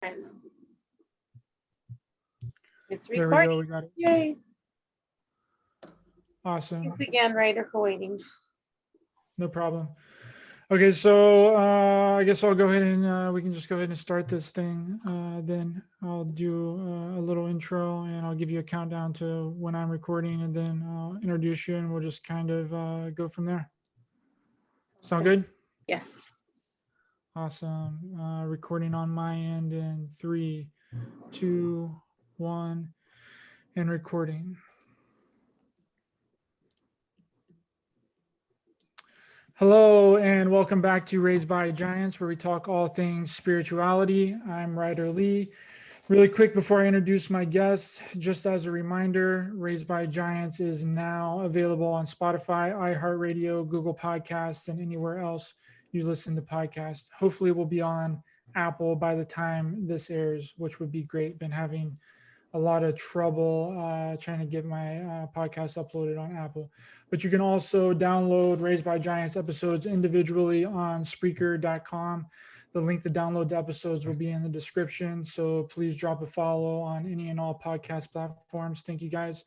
And it's There we go. recording. We got it. Yay. Awesome. Thanks again, Ryder, for waiting. No problem. Okay, so I guess I'll go ahead and we can just go ahead and start this thing. Then I'll do a little intro and I'll give you a countdown to when I'm recording, and then I'll introduce you and we'll just kind of go from there. Sound good? Yes. Awesome. Recording on my end in 3, 2, 1, and recording. Hello and welcome back to Raised by Giants, where we talk all things spirituality. I'm Ryder Lee. Really quick before I introduce my guest, just as a reminder, Raised by Giants is now available on Spotify, iHeartRadio, Google Podcasts, and anywhere else you listen to podcasts. Hopefully we'll be on Apple by the time this airs, which would be great. Been having a lot of trouble trying to get my podcast uploaded on Apple. But you can also download Raised by Giants episodes individually on Spreaker.com. The link to download the episodes will be in the description. So please drop a follow on any and all podcast platforms. Thank you guys.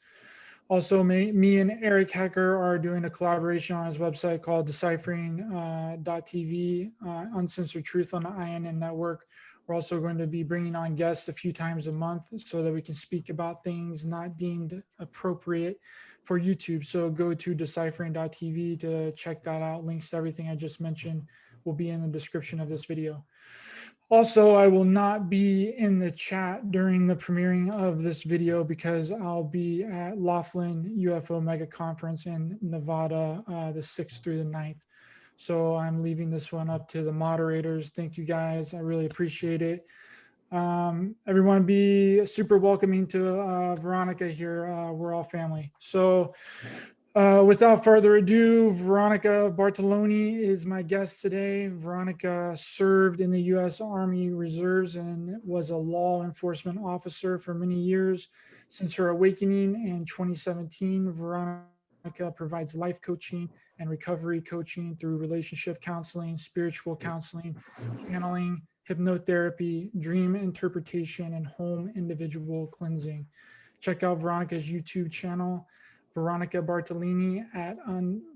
Also, me and Eric Hecker are doing a collaboration on his website called Deciphering.tv, Uncensored Truth on the INN Network. We're also going to be bringing on guests a few times a month so that we can speak about things not deemed appropriate for YouTube. So go to Deciphering.tv to check that out. Links to everything I just mentioned will be in the description of this video. Also, I will not be in the chat during the premiering of this video because I'll be at Laughlin UFO Mega Conference in Nevada the 6th through the 9th. So I'm leaving this one up to the moderators. Thank you guys. I really appreciate it. Everyone be super welcoming to Veronica here. We're all family. So without further ado, Veronica Bartolini is my guest today. Veronica served in the U.S. Army Reserves and was a law enforcement officer for many years. Since her awakening in 2017, Veronica provides life coaching and recovery coaching through relationship counseling, spiritual counseling, channeling, hypnotherapy, dream interpretation, and home individual cleansing. Check out Veronica's YouTube channel, Veronica Bartolini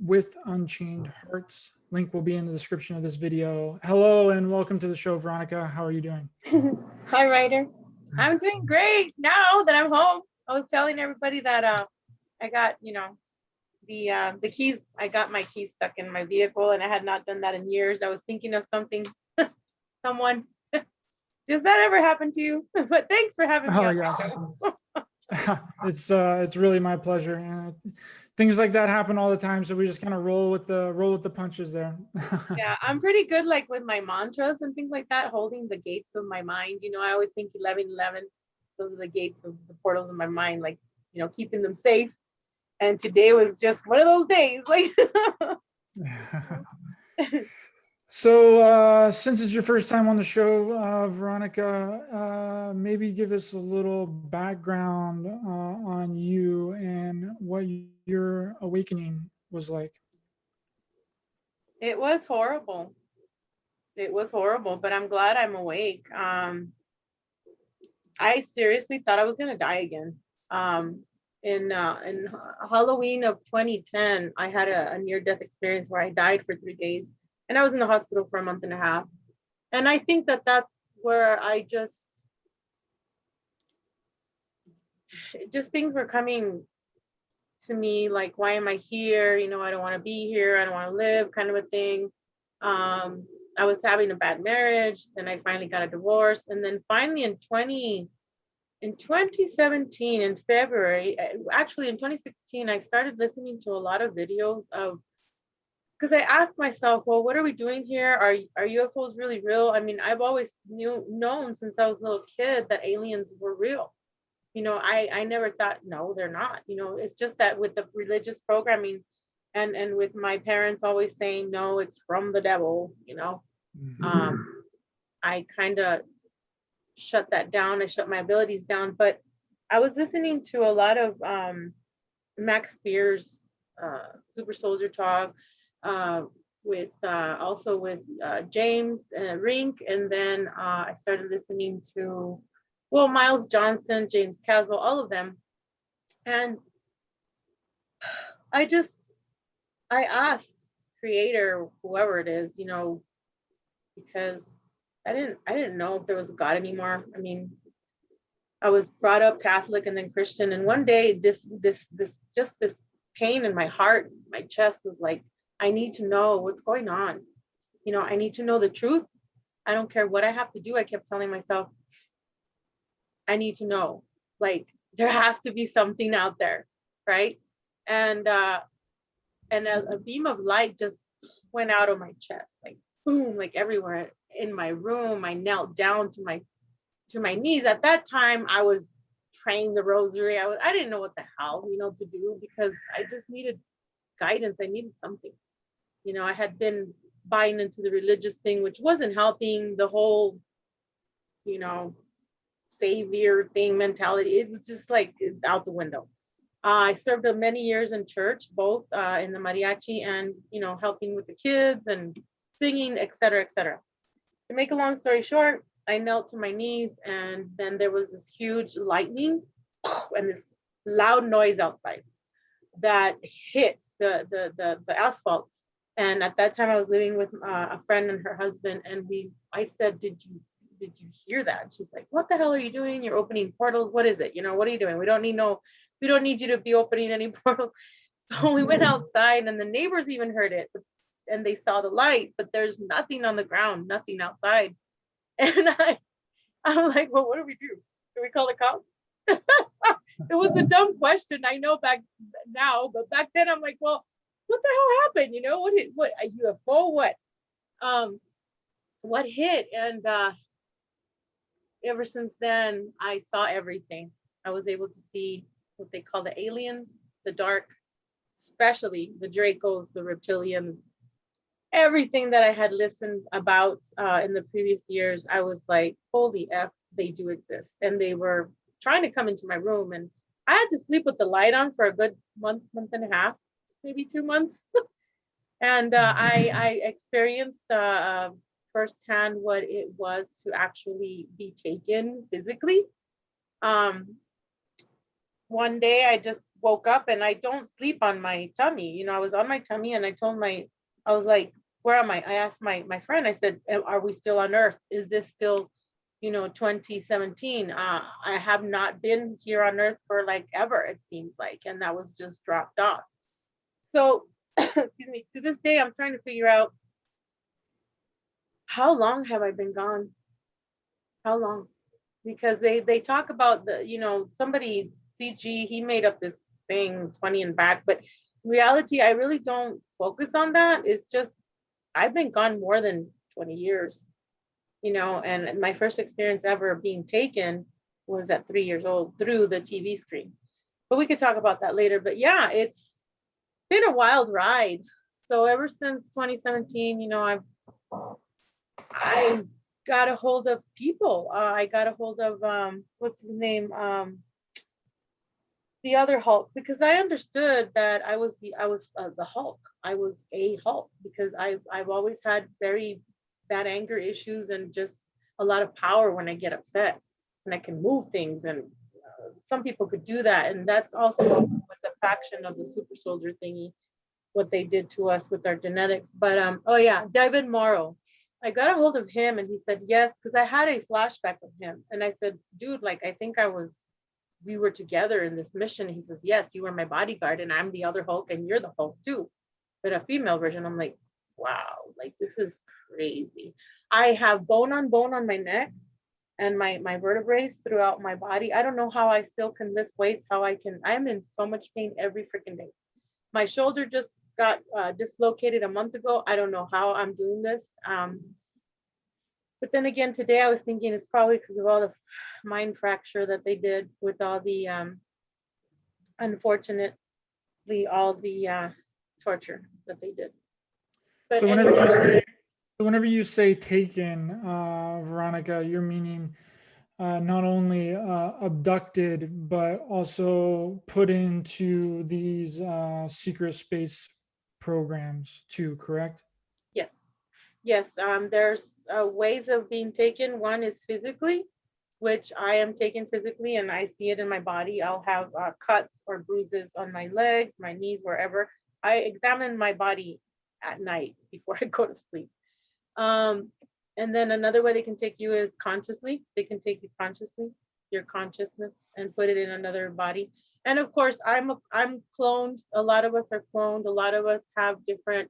with Unchained Hearts. Link will be in the description of this video. Hello and welcome to the show, Veronica. How are you doing? Hi, Ryder. I'm doing great now that I'm home. I was telling everybody that I got, the keys. I got my keys stuck in my vehicle, and I had not done that in years. I was thinking of something, someone. Does that ever happen to you? But thanks for having me on my show. It's really my pleasure. Things like that happen all the time, so we just kind of roll with the punches there. Yeah, I'm pretty good like with my mantras and things like that, holding the gates of my mind. I always think 11:11. Those are the gates of the portals of my mind, like keeping them safe. And today was just one of those days, like. So since it's your first time on the show, Veronica, maybe give us a little background on you and what your awakening was like. It was horrible. It was horrible, but I'm glad I'm awake. I seriously thought I was gonna die again. In Halloween of 2010, I had a near-death experience where I died for 3 days, and I was in the hospital for a month and a half. And I think that that's where I just things were coming to me like, why am I here? I don't want to be here. I don't want to live, kind of a thing. I was having a bad marriage. Then I finally got a divorce. And then finally in 2017, in February, actually in 2016, I started listening to a lot of videos of, because I asked myself, well, what are we doing here? Are UFOs really real? I mean, I've always known since I was a little kid that aliens were real. I never thought, no, they're not. It's just that with the religious programming and with my parents always saying, no, it's from the devil, Mm-hmm. I kind of shut that down. I shut my abilities down. But I was listening to a lot of Max Spears, Super Soldier Talk, also with James Rink, and then I started listening to, well, Miles Johnson, James Caswell, all of them. And I asked creator, whoever it is, because I didn't know if there was a God anymore. I mean, I was brought up Catholic and then Christian, and one day this pain in my heart, my chest was like, I need to know what's going on. I need to know the truth. I don't care what I have to do. I kept telling myself, I need to know. Like, there has to be something out there, right? And a beam of light just went out of my chest, like boom, like everywhere in my room. I knelt down to my knees. At that time, I was praying the rosary. I didn't know what the hell, to do, because I just needed guidance. I needed something. I had been buying into the religious thing, which wasn't helping the whole, savior thing mentality. It was just like out the window. I served many years in church, both in the mariachi and, helping with the kids and singing, et cetera, et cetera. To make a long story short, I knelt to my knees, and then there was this huge lightning and this loud noise outside that hit the asphalt. And at that time, I was living with a friend and her husband, and I said, "Did you hear that?" And she's like, "What the hell are you doing? You're opening portals. What is it? What are you doing? We don't need you to be opening any portals." So we went outside, and the neighbors even heard it, and they saw the light, but there's nothing on the ground, nothing outside. And I'm like, "Well, what do we do? Do we call the cops?" It was a dumb question, I know, back now, but back then I'm like, well, what the hell happened? What a UFO? What hit? And ever since then, I saw everything. I was able to see what they call the aliens, the dark, especially the Dracos, the reptilians, everything that I had listened about in the previous years. I was like, holy F, they do exist. And they were trying to come into my room, and I had to sleep with the light on for a good month and a half, maybe 2 months. And I experienced firsthand what it was to actually be taken physically. One day I just woke up, and I don't sleep on my tummy. I was on my tummy, and I was like, where am I? I asked my friend, I said, are we still on Earth? Is this still, 2017? I have not been here on Earth for like ever, it seems like, and that was just dropped off. So, excuse me, to this day, I'm trying to figure out, how long have I been gone? How long? Because they talk about somebody, CG, he made up this thing 20 and back, but in reality, I really don't focus on that. It's just, I've been gone more than 20 years, and my first experience ever being taken was at 3 years old through the TV screen. But we could talk about that later. But yeah, it's been a wild ride. So ever since 2017, I got a hold of people. I got a hold of what's his name, the other Hulk, because I understood that I was the Hulk. I was a Hulk because I've always had very bad anger issues and just a lot of power when I get upset, and I can move things. And some people could do that, and that's also was a faction of the super soldier thingy, what they did to us with our genetics. But oh yeah, David Morrow. I got a hold of him, and he said yes, because I had a flashback of him, and I said, dude, like, I think we were together in this mission. He says, yes, you were my bodyguard, and I'm the other Hulk, and you're the Hulk too, but a female version. I'm like, wow, like, this is crazy. I have bone on my neck and my vertebrae throughout my body. I don't know how I still can lift weights, I'm in so much pain every freaking day. My shoulder just got dislocated a month ago. I don't know how I'm doing this. But then again, today I was thinking it's probably because of all the mind fracture that they did with all the, unfortunately, all the torture that they did. But So anyway, whenever you say taken, Veronica, you're meaning not only abducted, but also put into these secret space programs too, correct? Yes, there's ways of being taken. One is physically, which I am taken physically and I see it in my body. I'll have cuts or bruises on my legs, my knees, wherever. I examine my body at night before I go to sleep. Um, and then another way they can take you is consciously. They can take you consciously, your consciousness, and put it in another body. And of course, I'm cloned. A lot of us are cloned. A lot of us have different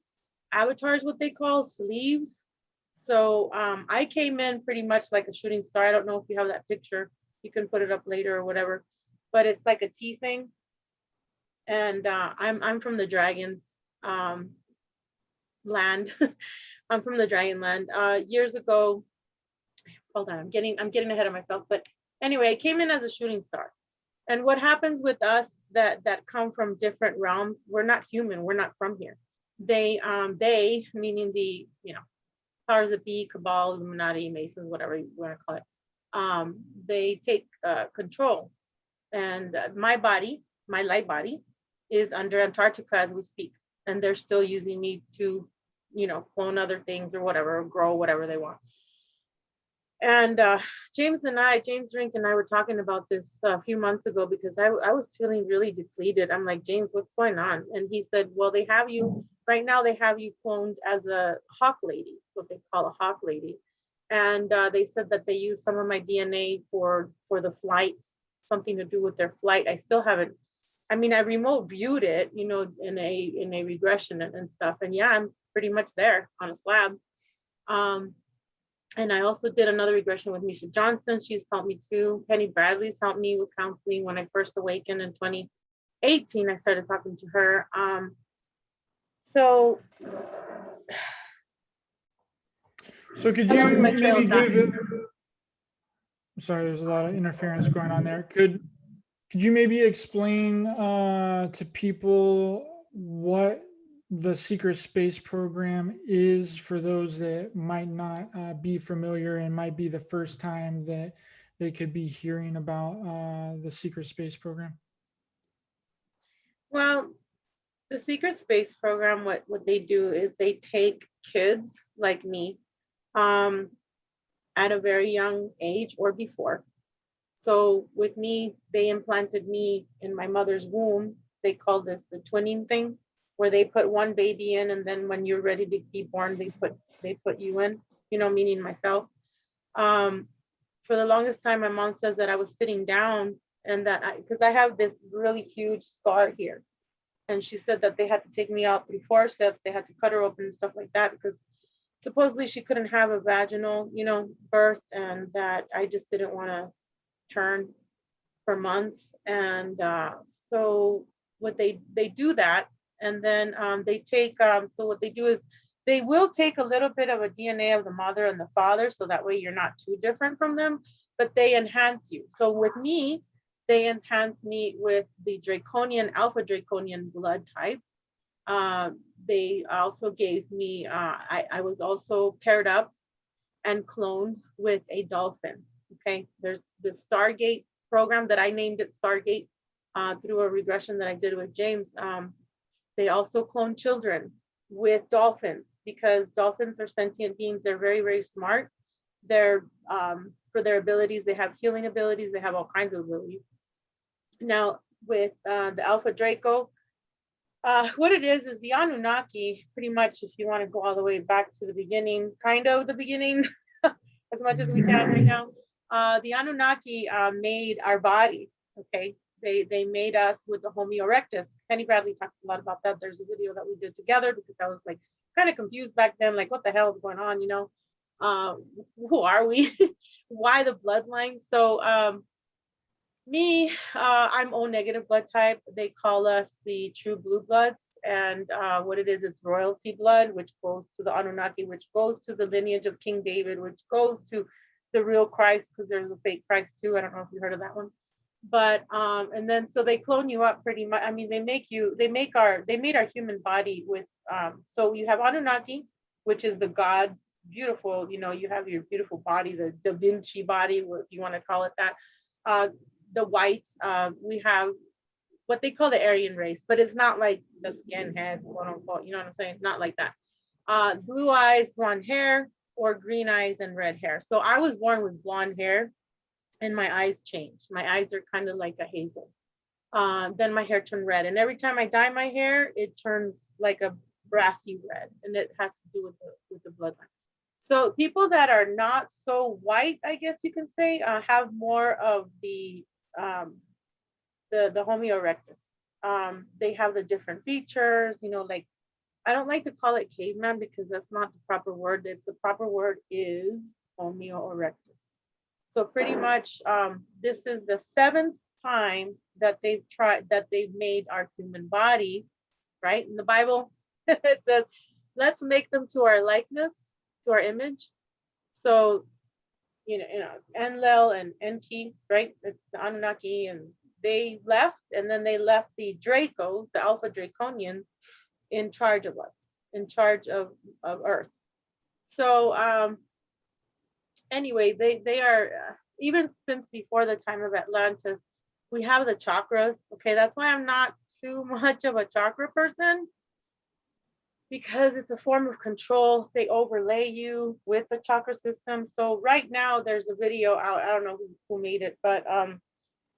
avatars, what they call sleeves. So I came in pretty much like a shooting star. I don't know if you have that picture. You can put it up later or whatever. But it's like a T thing. And I'm from the dragons land. I'm from the dragon land. Years ago, hold on, I'm getting ahead of myself. But anyway, I came in as a shooting star. And what happens with us that come from different realms, we're not human, we're not from here. They meaning the, powers that be, cabal, Illuminati, Masons, whatever you want to call it, they take control. And my body, my light body, is under Antarctica as we speak. And they're still using me to, clone other things or whatever, or grow whatever they want. And James Rink and I were talking about this a few months ago because I was feeling really depleted. I'm like, James, what's going on? And he said, well, they have you, right now they have you cloned as a hawk lady, what they call a hawk lady. And they said that they use some of my DNA for the flight, something to do with their flight. I still haven't, I mean, I remote viewed it, in a regression and stuff. And yeah, I'm pretty much there on a slab. And I also did another regression with Misha Johnson. She's helped me too. Penny Bradley's helped me with counseling. When I first awakened in 2018, I started talking to her. So could I lost you my trail maybe of thought. give, sorry, there's a lot of interference going on there. Could you maybe explain to people what the secret space program is for those that might not be familiar and might be the first time that they could be hearing about the secret space program? Well, the secret space program, what they do is they take kids like me at a very young age or before. So with me, they implanted me in my mother's womb. They call this the twinning thing, where they put one baby in, and then when you're ready to be born, they put you in, meaning myself. Um, for the longest time, my mom says that I was sitting down and that because I have this really huge scar here. And she said that they had to take me out through forceps. They had to cut her open and stuff like that because supposedly she couldn't have a vaginal, birth, and that I just didn't want to turn for months. And so what they do that, and then they take so what they do is they will take a little bit of a DNA of the mother and the father, so that way you're not too different from them, but they enhance you. So with me, they enhance me with the draconian, alpha draconian blood type. They also gave me I was also paired up and cloned with a dolphin. Okay, there's the Stargate program that I named it Stargate through a regression that I did with James. They also clone children with dolphins because dolphins are sentient beings. They're very, very smart. They're for their abilities, they have healing abilities, they have all kinds of abilities. Now, with the Alpha Draco, what it is the Anunnaki, pretty much, if you want to go all the way back to the beginning, kind of the beginning, as much as we can right now. The Anunnaki made our body, okay? They made us with the Homo erectus. Penny Bradley talks a lot about that. There's a video that we did together because I was like kind of confused back then, like what the hell is going on, who are we? Why the bloodline? So me, I'm O negative blood type. They call us the true blue bloods. And what it is royalty blood, which goes to the Anunnaki, which goes to the lineage of King David, which goes to the real Christ, because there's a fake Christ too. I don't know if you heard of that one. But and then so they clone you up pretty much. I mean, they made our human body with so you have Anunnaki, which is the gods, beautiful, you have your beautiful body, the Da Vinci body, if you want to call it that. The white, we have what they call the Aryan race, but it's not like the skinheads, quote unquote, you know what I'm saying? Not like that. blue eyes, blonde hair, or green eyes and red hair. So I was born with blonde hair and my eyes changed. My eyes are kind of like a hazel. Then my hair turned red. And every time I dye my hair, it turns like a brassy red. And it has to do with the bloodline. So people that are not so white, I guess you can say, have more of the Homo erectus. They have the different features, like I don't like to call it caveman because that's not the proper word. The proper word is Homo erectus. So pretty much, this is the 7th time that they've made our human body, right? In the Bible, it says, let's make them to our likeness, to our image. So, it's Enlil and Enki, right? It's the Anunnaki, and they left, and then they left the Dracos, the Alpha Draconians, in charge of us, in charge of Earth. So anyway, they are, even since before the time of Atlantis, we have the chakras. Okay, that's why I'm not too much of a chakra person, because it's a form of control. They overlay you with the chakra system. So right now there's a video out, I don't know who made it, but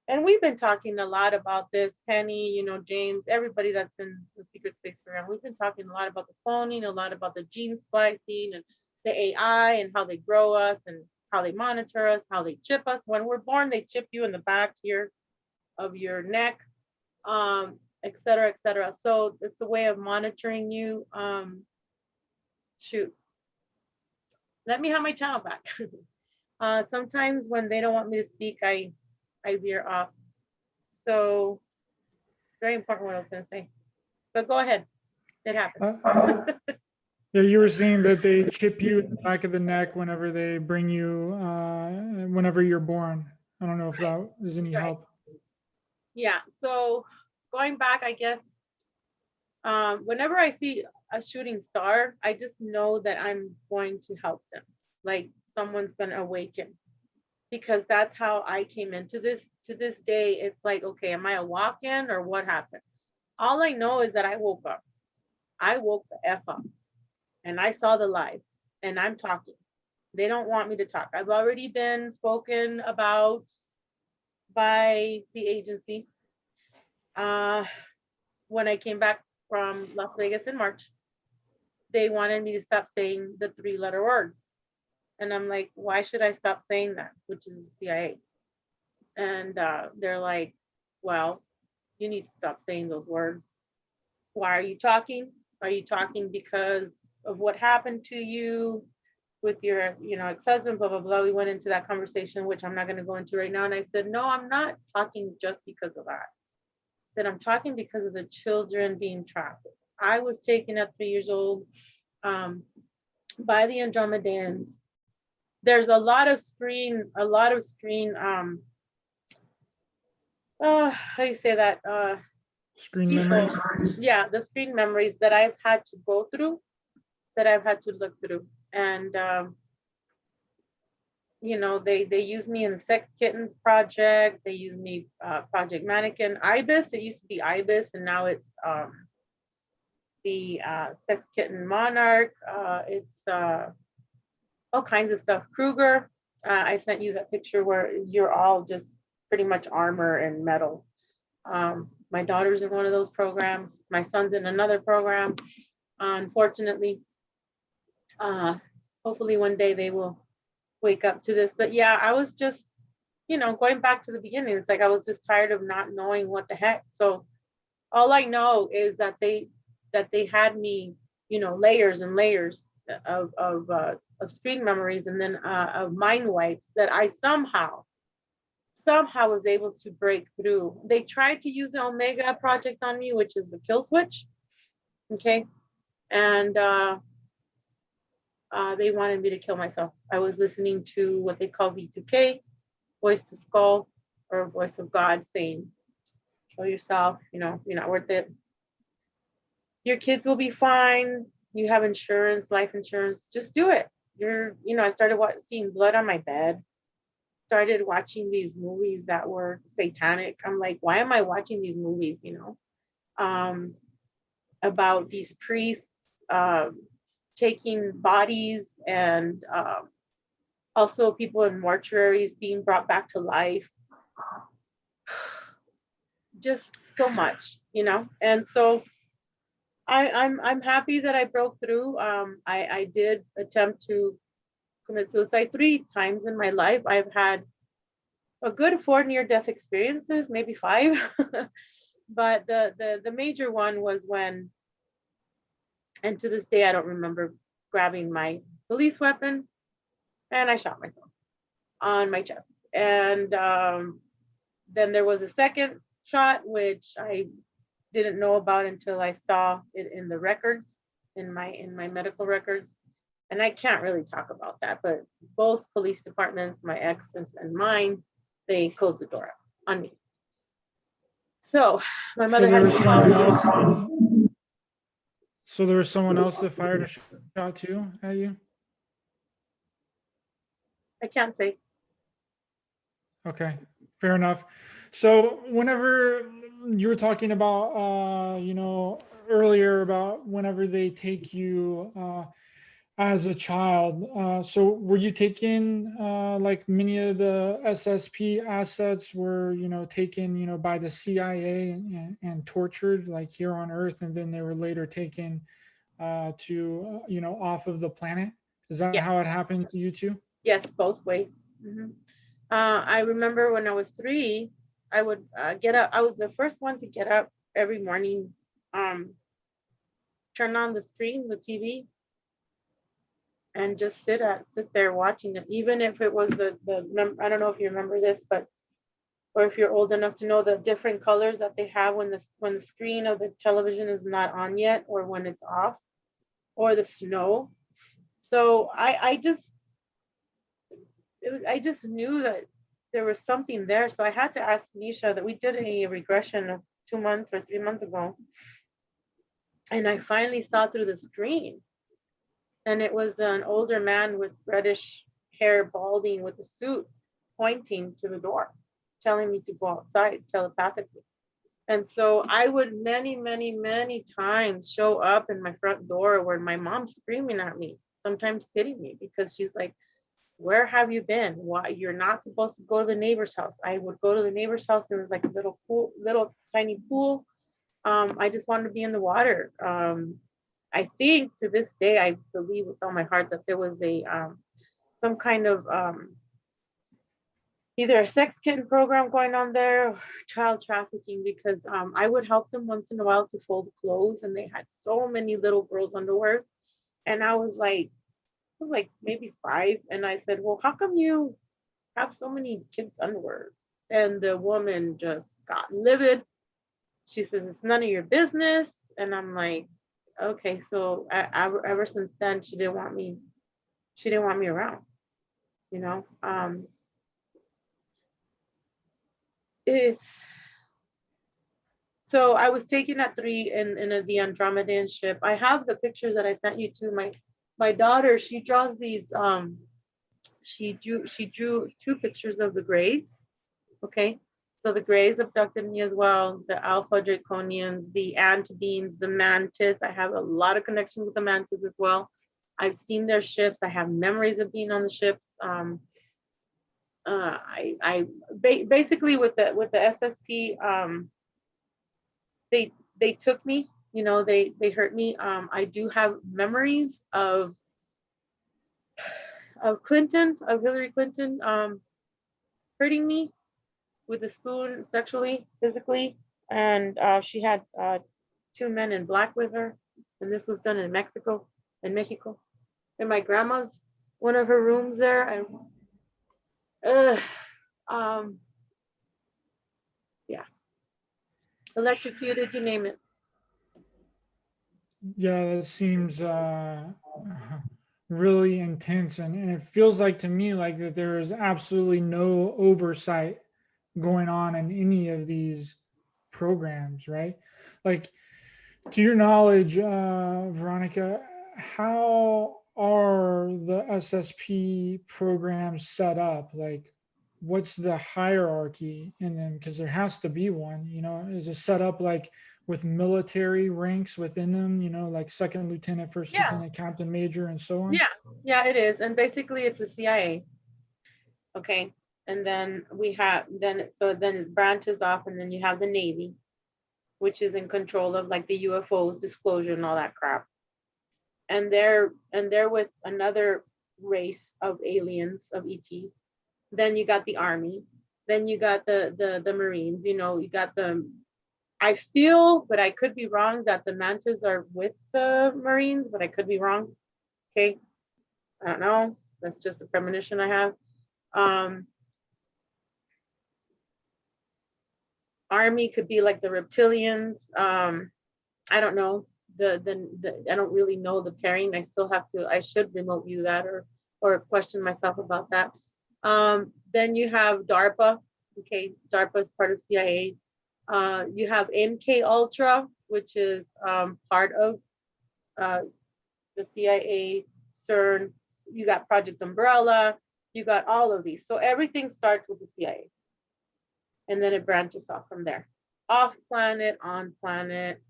and we've been talking a lot about this, Penny, James, everybody that's in the secret space program. We've been talking a lot about the cloning, a lot about the gene splicing and the AI and how they grow us and how they monitor us, how they chip us. When we're born, they chip you in the back here of your neck, et cetera, et cetera. So it's a way of monitoring you. Shoot, let me have my channel back. Sometimes when they don't want me to speak, I veer off. So it's very important what I was going to say. But go ahead. It happens. Yeah, you were saying that they chip you in the back of the neck whenever they bring you, whenever you're born. I don't know if that is any help. Yeah. So going back, I guess, whenever I see a shooting star, I just know that I'm going to help them. Like someone's going to awaken. Because that's how I came into this. To this day, it's like, okay, am I a walk-in or what happened? All I know is that I woke up. I woke the F up and I saw the lies and I'm talking. They don't want me to talk. I've already been spoken about by the agency. When I came back from Las Vegas in March, they wanted me to stop saying the 3-letter words. And I'm like, why should I stop saying that? Which is the CIA. And they're like, well, you need to stop saying those words. Why are you talking? Are you talking because of what happened to you with your, ex-husband, blah, blah, blah. We went into that conversation, which I'm not going to go into right now. And I said, no, I'm not talking just because of that. I said, I'm talking because of the children being trafficked. I was taken at 3 years old by the Andromedans. There's a lot of screen, how do you say that? Screen memories. Yeah, the screen memories that I've had to go through, that I've had to look through. And, they use me in the Sex Kitten Project. They use me, Project Mannequin, IBIS. It used to be IBIS, and now it's the Sex Kitten Monarch. It's all kinds of stuff. Kruger, I sent you that picture where you're all just pretty much armor and metal. My daughter's in one of those programs. My son's in another program. Unfortunately, hopefully one day they will wake up to this. But yeah, I was just, going back to the beginning. It's like I was just tired of not knowing what the heck. So all I know is that they had me, layers and layers of screen memories, and then of mind wipes that I somehow was able to break through. They tried to use the Omega Project on me, which is the kill switch. Okay. And they wanted me to kill myself. I was listening to what they call V2K, voice to skull, or voice of God saying, kill yourself, you're not worth it. Your kids will be fine. You have insurance, life insurance, just do it. I started seeing blood on my bed. Started watching these movies that were satanic. I'm like, why am I watching these movies, about these priests taking bodies and also people in mortuaries being brought back to life. Just so much, And so I'm happy that I broke through. I did attempt to commit suicide 3 times in my life. I've had a good 4 near-death experiences, maybe 5. But the major one was when, and to this day I don't remember, grabbing my police weapon and I shot myself on my chest. And then there was a second shot, which I didn't know about until I saw it in the records, in my medical records. And I can't really talk about that, but both police departments, my ex's and mine, they closed the door on me. So my mother had to call. So there was someone else that fired a shot too at you? I can't say. Okay, fair enough. So whenever you were talking about, earlier about whenever they take you as a child, so were you taken, like many of the SSP assets were, taken, by the CIA and tortured like here on Earth, and then they were later taken to, off of the planet? Is that how it happened to you too? Yes, both ways. I remember when I was 3, I would get up. I was the first one to get up every morning, turn on the screen, the TV, and just sit there watching it. Even if it was I don't know if you remember this, but, or if you're old enough to know the different colors that they have when the screen of the television is not on yet, or when it's off, or the snow. So I just knew that there was something there. So I had to ask Nisha, that we did a regression of 2 months or 3 months ago. And I finally saw through the screen. And it was an older man with reddish hair, balding, with a suit, pointing to the door, telling me to go outside telepathically. And so I would many, many, many times show up in my front door where my mom's screaming at me, sometimes hitting me, because she's like, where have you been? Why, you're not supposed to go to the neighbor's house. I would go to the neighbor's house. There was like a little pool, little tiny pool. I just wanted to be in the water. I think to this day, I believe with all my heart that there was some kind of either a sex kitten program going on there, or child trafficking, because I would help them once in a while to fold clothes, and they had so many little girls' underwear. And I was like maybe 5. And I said, well, how come you have so many kids' underwear? And the woman just got livid. She says, it's none of your business. And I'm like, okay. So ever since then, she didn't want me around, it's, so I was taken at 3 in the Andromedan ship. I have the pictures that I sent you to my daughter. She draws these, she drew 2 pictures of the Greys. Okay. So the Greys abducted me as well, the Alpha Draconians, the Antibeans, the Mantids. I have a lot of connection with the Mantids as well. I've seen their ships. I have memories of being on the ships. Basically with the SSP, they took me, they hurt me. I do have memories of Hillary Clinton, hurting me with a spoon, sexually, physically. And she had 2 men in black with her. And this was done in Mexico. In my grandma's, one of her rooms there. And yeah. Electrocuted, you name it. Yeah, that seems really intense. And it feels like to me like that there is absolutely no oversight going on in any of these programs, right? Like, to your knowledge, Veronica, how are the SSP programs set up? Like, what's the hierarchy in them? Because there has to be one, is it set up like with military ranks within them, like second lieutenant, first Yeah, lieutenant, captain, major, and so on? yeah, it is. And basically it's a CIA. Okay. And then then it branches off, and then you have the Navy, which is in control of like the UFOs disclosure and all that crap. And they're with another race of aliens, of ETs. Then you got the Army. Then you got the Marines. You got the, I feel, but I could be wrong, that the mantas are with the Marines, but I could be wrong. Okay. I don't know. That's just a premonition I have. Army could be like the reptilians. I don't know. The I don't really know the pairing. I should remote view that, or question myself about that. Then you have DARPA. Okay, DARPA is part of CIA. You have MK Ultra, which is part of the CIA, CERN. You got Project Umbrella. You got all of these. So everything starts with the CIA, and then it branches off from there. Off planet, on planet,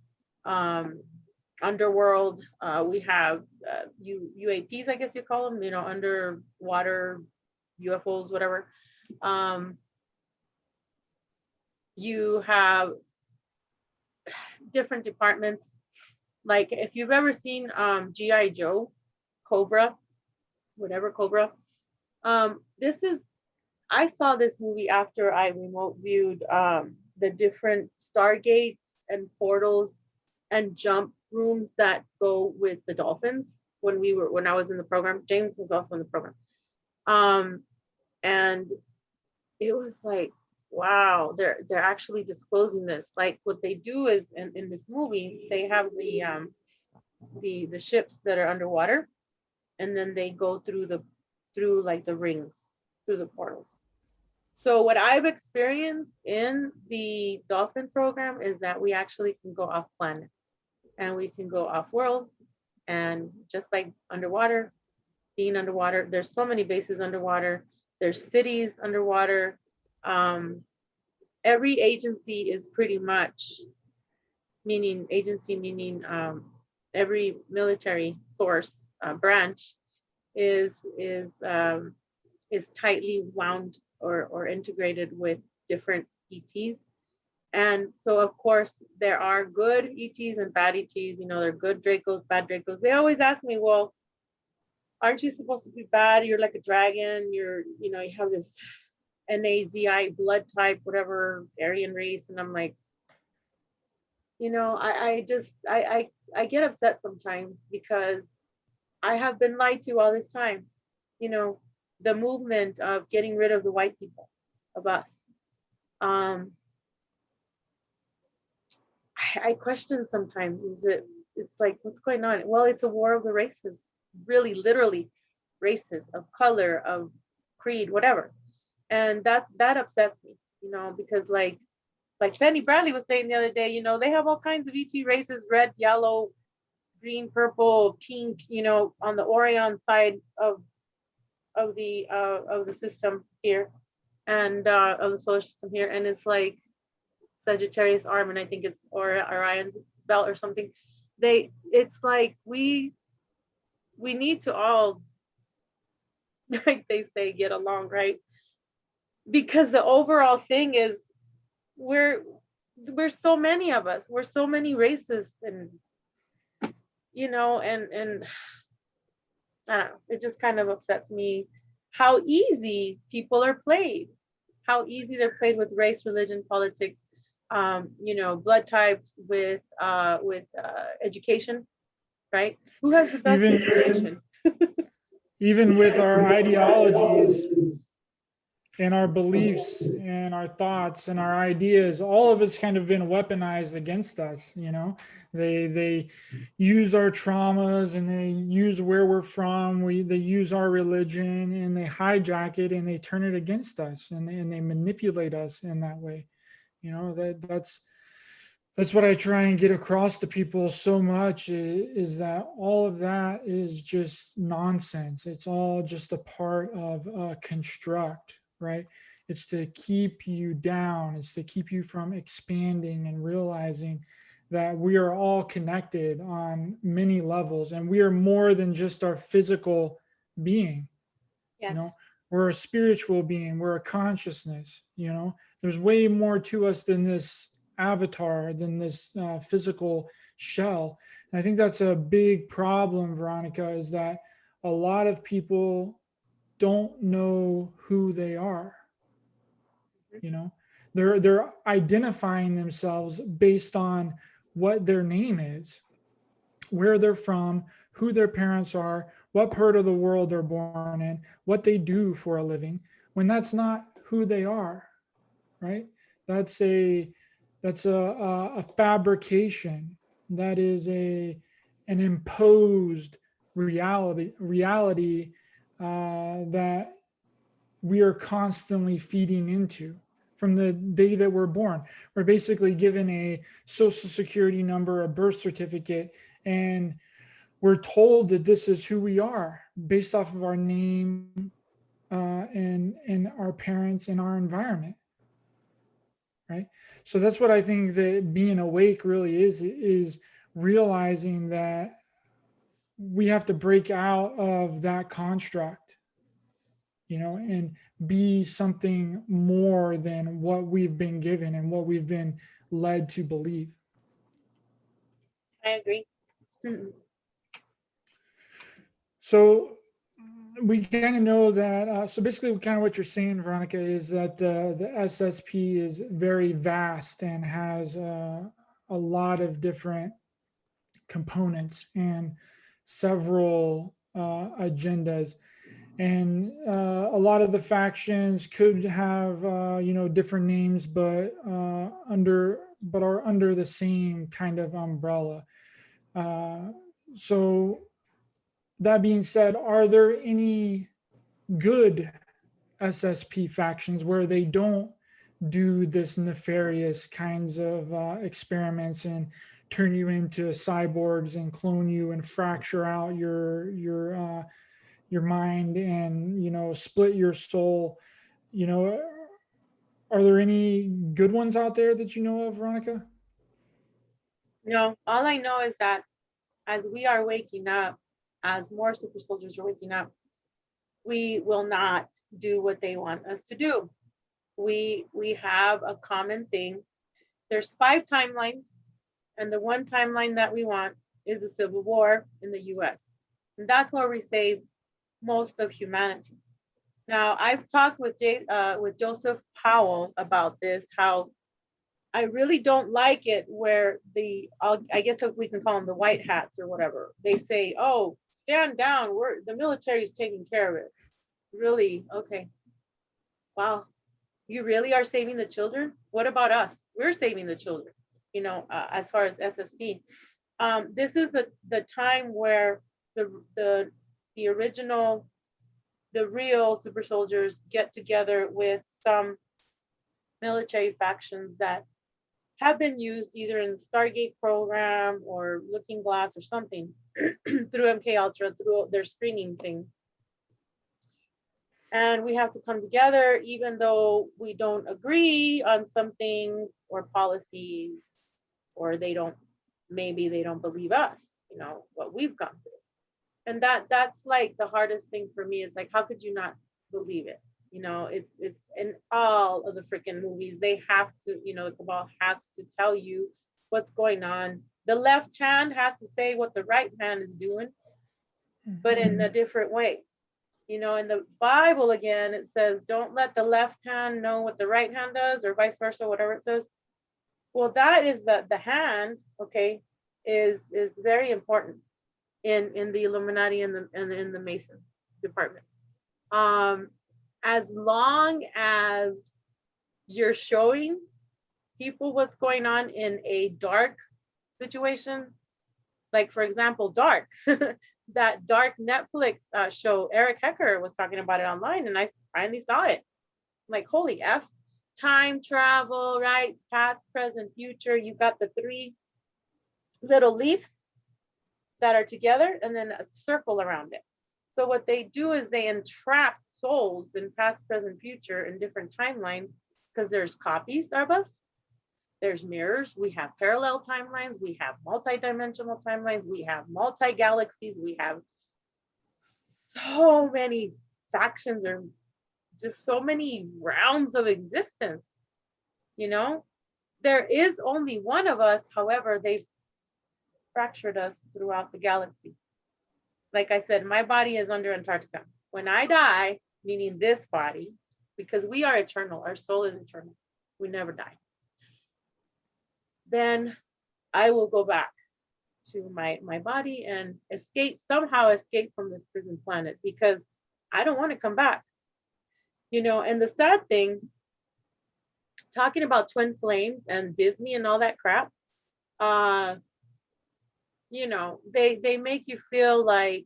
underworld. We have UAPs, I guess you call them. Underwater UFOs, whatever. You have different departments. Like if you've ever seen GI Joe, Cobra, whatever Cobra. I saw this movie after I remote viewed the different stargates and portals and jump rooms that go with the dolphins when I was in the program. James was also in the program. And it was like, wow, they're actually disclosing this. Like what they do is in this movie, they have the ships that are underwater, and then they go through like the rings, through the portals. So what I've experienced in the dolphin program is that we actually can go off planet, and we can go off world, and just by being underwater, there's so many bases underwater. There's cities underwater. Every agency is pretty much, meaning every military source branch is tightly wound or integrated with different ETs. And so of course there are good ETs and bad ETs. They're good Dracos, bad Dracos. They always ask me, well, aren't you supposed to be bad? You're like a dragon. You have this NAZI blood type, whatever, Aryan race. And I'm like, I get upset sometimes because I have been lied to all this time. The movement of getting rid of the white people, of us. I question sometimes, it's like, what's going on? Well, it's a war of the races, really, literally, races of color, of creed, whatever. And that upsets me, because like Penny Bradley was saying the other day, they have all kinds of ET races: red, yellow, green, purple, pink, on the Orion side of the system here, and of the solar system here. And it's like Sagittarius arm, and I think it's Orion's belt or something. It's like we need to all, like they say, get along, right? Because the overall thing is we're so many of us, we're so many races, and and I don't know, it just kind of upsets me how easy people are played, how easy they're played with race, religion, politics, blood types, with education, right? Who has the best education? Even with our ideologies and our beliefs and our thoughts and our ideas, all of it's kind of been weaponized against us. They use our traumas, and they use where we're from. They use our religion, and they hijack it, and they turn it against us, and they manipulate us in that way. That's what I try and get across to people so much, is that all of that is just nonsense. It's all just a part of a construct, right? It's to keep you down. It's to keep you from expanding and realizing that we are all connected on many levels, and we are more than just our physical being. You Yes. know, we're a spiritual being, we're a consciousness. You know, there's way more to us than this avatar, than this physical shell. And I think that's a big problem, Veronica, is that a lot of people don't know who they are. You know, they're identifying themselves based on what their name is, where they're from, who their parents are, what part of the world they're born in, what they do for a living, when that's not who they are, right? That's a fabrication. That is an imposed reality that we are constantly feeding into from the day that we're born. We're basically given a social security number, a birth certificate, and we're told that this is who we are based off of our name and our parents and our environment, right? So that's what I think that being awake really is realizing that we have to break out of that construct, you know, and be something more than what we've been given and what we've been led to believe. I agree. Mhm. So we kind of know that. So basically, kind of what you're saying, Veronica, is that the SSP is very vast and has a lot of different components and several agendas. And a lot of the factions could have different names, but are under the same kind of umbrella. Uh, so that being said, are there any good SSP factions where they don't do this nefarious kinds of experiments and turn you into cyborgs and clone you and fracture out your mind and split your soul? You know, are there any good ones out there that you know of, Veronica? No, all I know is that as we are waking up, as more super soldiers are waking up, we will not do what they want us to do. We have a common thing. There's 5 timelines, and the one timeline that we want is a civil war in the US. And that's where we save most of humanity. Now, I've talked with Joseph Powell about this, how I really don't like it where I guess we can call them the white hats or whatever. They say, oh, stand down, the military is taking care of it. Really? Okay. Wow. You really are saving the children? What about us? We're saving the children, as far as SSP. This is the time where the original, the real super soldiers get together with some military factions that have been used either in the Stargate program or Looking Glass or something through MK Ultra, through their screening thing. And we have to come together, even though we don't agree on some things or policies, or maybe they don't believe us, what we've gone through. And that's like the hardest thing for me. Is like, how could you not believe it? It's in all of the freaking movies. They have to, the cabal has to tell you what's going on. The left hand has to say what the right hand is doing, but in a different way. In the Bible, again, it says, don't let the left hand know what the right hand does, or vice versa, whatever it says. Well, that is the hand, okay, is very important in the Illuminati and in the Mason department. As long as you're showing people what's going on in a dark situation, like for example, Dark, that Dark Netflix show, Eric Hecker was talking about it online, and I finally saw it. Like, holy F, time travel, right? Past, present, future. You've got the 3 little leaves that are together and then a circle around it. So what they do is they entrap souls in past, present, future in different timelines, because there's copies of us, there's mirrors, we have parallel timelines, we have multi-dimensional timelines, we have multi-galaxies, we have so many factions, or just so many realms of existence. You know, there is only one of us. However, they've fractured us throughout the galaxy. Like I said, my body is under Antarctica. When I die, meaning this body, because we are eternal, our soul is eternal, we never die, then I will go back to my body and somehow escape from this prison planet, because I don't want to come back. You know, and the sad thing, talking about twin flames and Disney and all that crap, you know, they make you feel like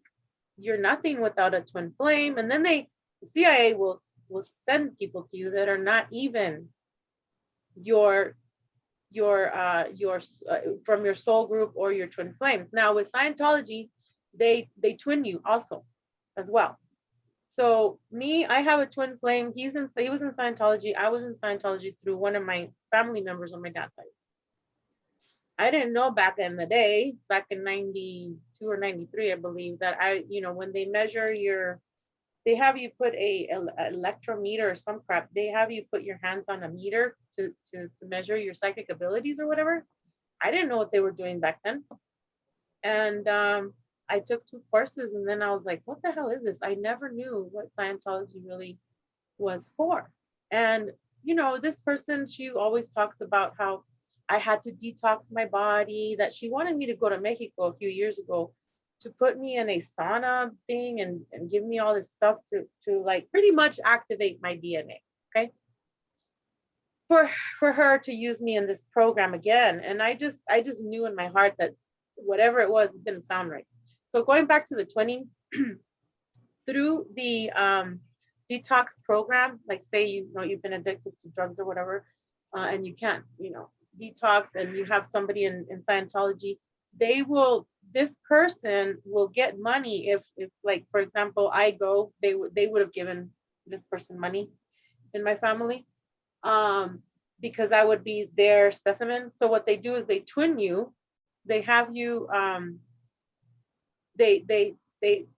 you're nothing without a twin flame, and then the CIA will send people to you that are not even your from your soul group or your twin flame. Now with Scientology, they twin you also as well. So me, I have a twin flame. He was in Scientology. I was in Scientology through one of my family members on my dad's side. I didn't know back in the day, back in 92 or 93, I believe, that when they measure they have you put a electrometer or some crap. They have you put your hands on a meter to measure your psychic abilities or whatever. I didn't know what they were doing back then. And I took 2 courses, and then I was like, what the hell is this? I never knew what Scientology really was for. And, this person, she always talks about how I had to detox my body, that she wanted me to go to Mexico a few years ago to put me in a sauna thing and give me all this stuff to like pretty much activate my DNA. Okay. For her to use me in this program again. And I just knew in my heart that whatever it was, it didn't sound right. So going back to the twinning, through the detox program, like say you've been addicted to drugs or whatever, and you can't detox, and you have somebody in Scientology, this person will get money if like, for example, I go, they would have given this person money in my family, because I would be their specimen. So what they do is they twin you. They have you, they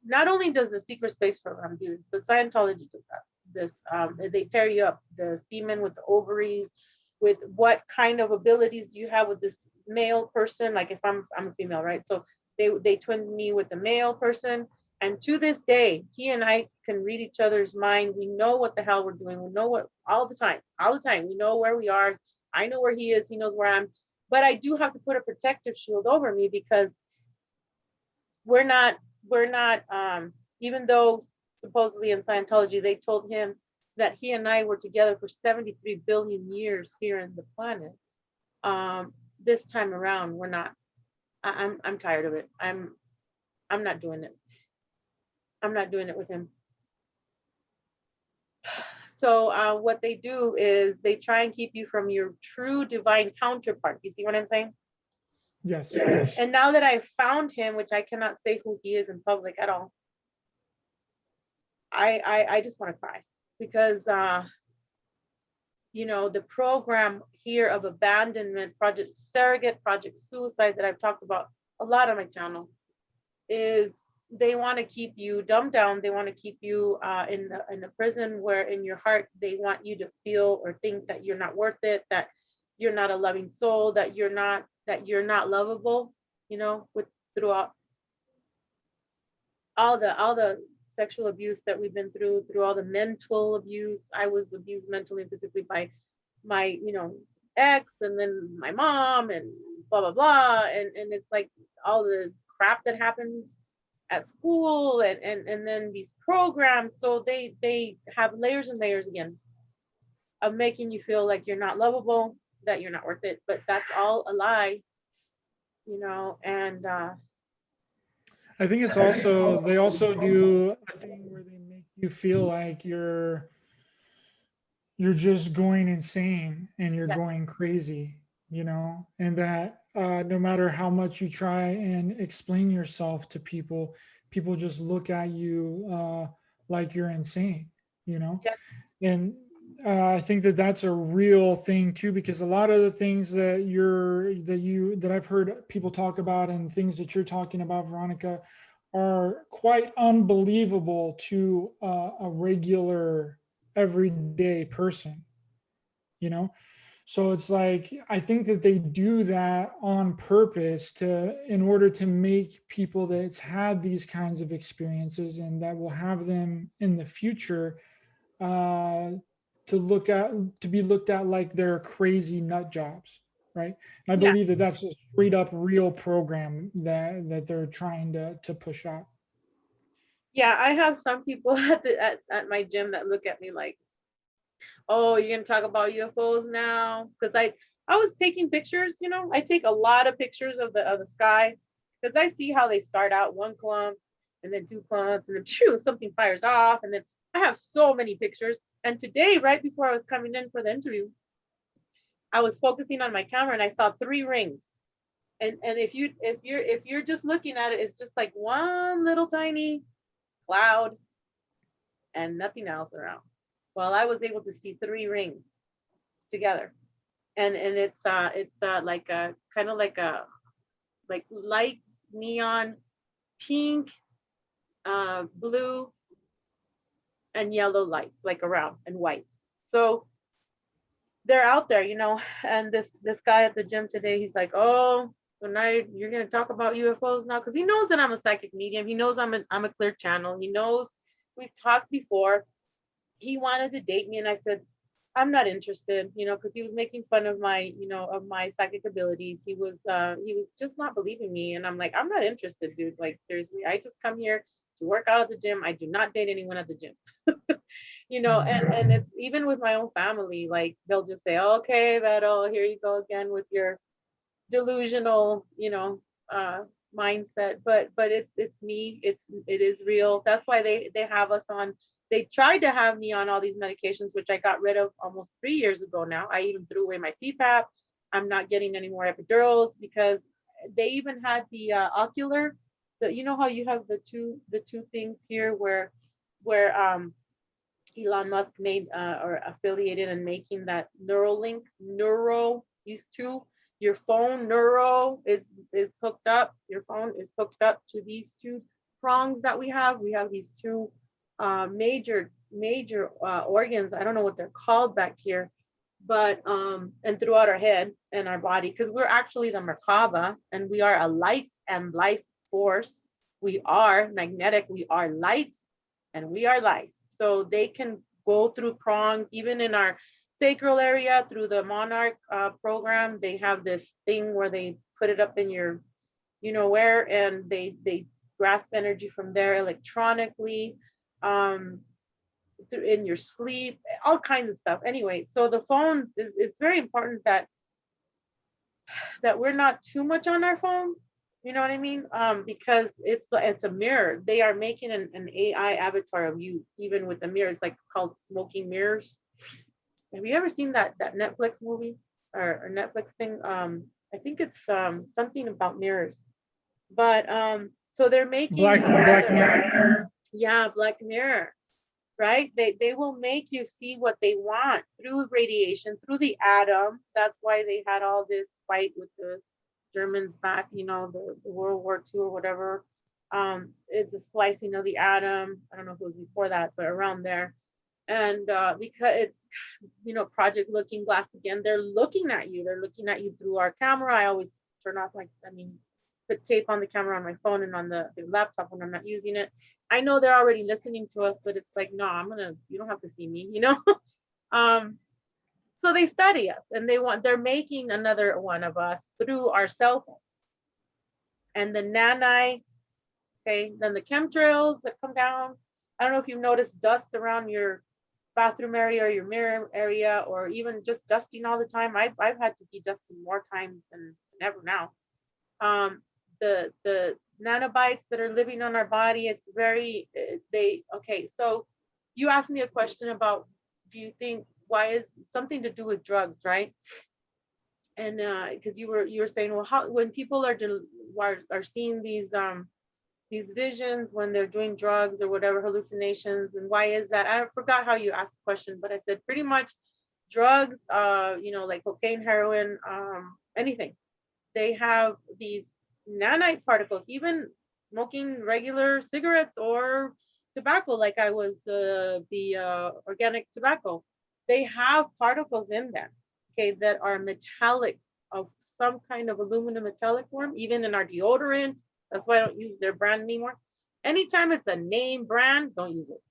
not only does the secret space program do this, but Scientology does that. They pair you up, the semen with the ovaries, with what kind of abilities do you have with this male person. Like if I'm a female, right? So they twinned me with the male person. And to this day, he and I can read each other's mind. We know what the hell we're doing. We know what all the time. We know where we are. I know where he is. He knows where I am. But I do have to put a protective shield over me, because we're not, even though supposedly in Scientology, they told him that he and I were together for 73 billion years here in the planet. This time around, we're not. I'm tired of it. I'm not doing it. I'm not doing it with him. So what they do is they try and keep you from your true divine counterpart. You see what I'm saying? Yes. And now that I've found him, which I cannot say who he is in public at all, I just want to cry, because the program here of abandonment, Project Surrogate, Project Suicide, that I've talked about a lot on my channel, is they want to keep you dumbed down. They want to keep you in a prison where in your heart they want you to feel or think that you're not worth it, that you're not a loving soul, that you're not lovable, with throughout all the sexual abuse that we've been through all the mental abuse. I was abused mentally and physically by my ex, and then my mom, and blah blah blah, and it's like all the crap that happens at school, and then these programs. So they have layers and layers again of making you feel like you're not lovable, that you're not worth it, but that's all a lie, and I think it's also, they also do a thing where they make you feel like you're just going insane and you're yes. going crazy, and that no matter how much you try and explain yourself to people just look at you like you're insane. you know? Yes. And I think that that's a real thing too, because a lot of the things that I've heard people talk about and things that you're talking about, Veronica, are quite unbelievable to a regular everyday person, you know? So it's like, I think that they do that on purpose in order to make people that's had these kinds of experiences and that will have them in the future, uh, to be looked at like they're crazy nut jobs, right? And I Yeah. believe that that's a straight up real program that they're trying to push out. Yeah, I have some people at my gym that look at me like, oh, you're gonna talk about UFOs now? Because I was taking pictures, I take a lot of pictures of the sky because I see how they start out one clump and then two clumps and then phew, something fires off. And then I have so many pictures. And today, right before I was coming in for the interview, I was focusing on my camera and I saw three rings. And if you're just looking at it, it's just like one little tiny cloud and nothing else around. Well, I was able to see three rings together, and it's like a kind of like lights, neon, pink, blue, and yellow lights like around and white. So they're out there, and this guy at the gym today, he's like, oh, so now you're gonna talk about UFOs now, because he knows that I'm a psychic medium. He knows I'm a clear channel. He knows we've talked before. He wanted to date me, and I said, I'm not interested, because he was making fun of my psychic abilities. He was just not believing me, and I'm like, I'm not interested, dude. Like seriously, I just come here to work out at the gym. I do not date anyone at the gym. And it's even with my own family, like they'll just say, okay, Beto, here you go again with your delusional, mindset. But it's me. It is real. That's why they have us on. They tried to have me on all these medications, which I got rid of almost 3 years ago now. I even threw away my CPAP. I'm not getting any more epidurals because they even had the ocular. How you have the two things here where Elon Musk made or affiliated and making that Neuralink, these two. Your phone is hooked up. Your phone is hooked up to these two prongs that we have. We have these two major organs. I don't know what they're called back here, but and throughout our head and our body, because we're actually the Merkaba, and we are a light and life force. We are magnetic. We are light, and we are life. So they can go through prongs, even in our sacral area through the Monarch program. They have this thing where they put it up in your, where, and they grasp energy from there electronically, in your sleep, all kinds of stuff. Anyway, so the phone is, it's very important that we're not too much on our phone. You know what I mean? Because it's a mirror. They are making an AI avatar of you, even with the mirrors, like called smoking mirrors. Have you ever seen that Netflix movie or Netflix thing? I think it's something about mirrors. But so they're making Black Mirror. yeah, Black Mirror, right? They will make you see what they want through radiation, through the atom. That's why they had all this fight with the Germans back, the World War II or whatever. It's a splicing of the atom. I don't know if it was before that, but around there. And because it's, Project Looking Glass again, they're looking at you. They're looking at you through our camera. I always turn off, put tape on the camera on my phone and on the laptop when I'm not using it. I know they're already listening to us, but it's like, no, you don't have to see me, So they study us, and they're making another one of us through our cell phone. And the nanites, okay, then the chemtrails that come down. I don't know if you've noticed dust around your bathroom area or your mirror area, or even just dusting all the time. I've had to be dusting more times than ever now. The nanobites that are living on our body, it's very, okay, so you asked me a question about, do you think, why is something to do with drugs, right? And because you were saying, well, how, when people are seeing these these visions when they're doing drugs or whatever, hallucinations. And why is that? I forgot how you asked the question, but I said pretty much drugs, like cocaine, heroin, anything. They have these nanite particles, even smoking regular cigarettes or tobacco, like I was the organic tobacco. They have particles in them, okay, that are metallic, of some kind of aluminum metallic form, even in our deodorant. That's why I don't use their brand anymore. Anytime it's a name brand, don't use it.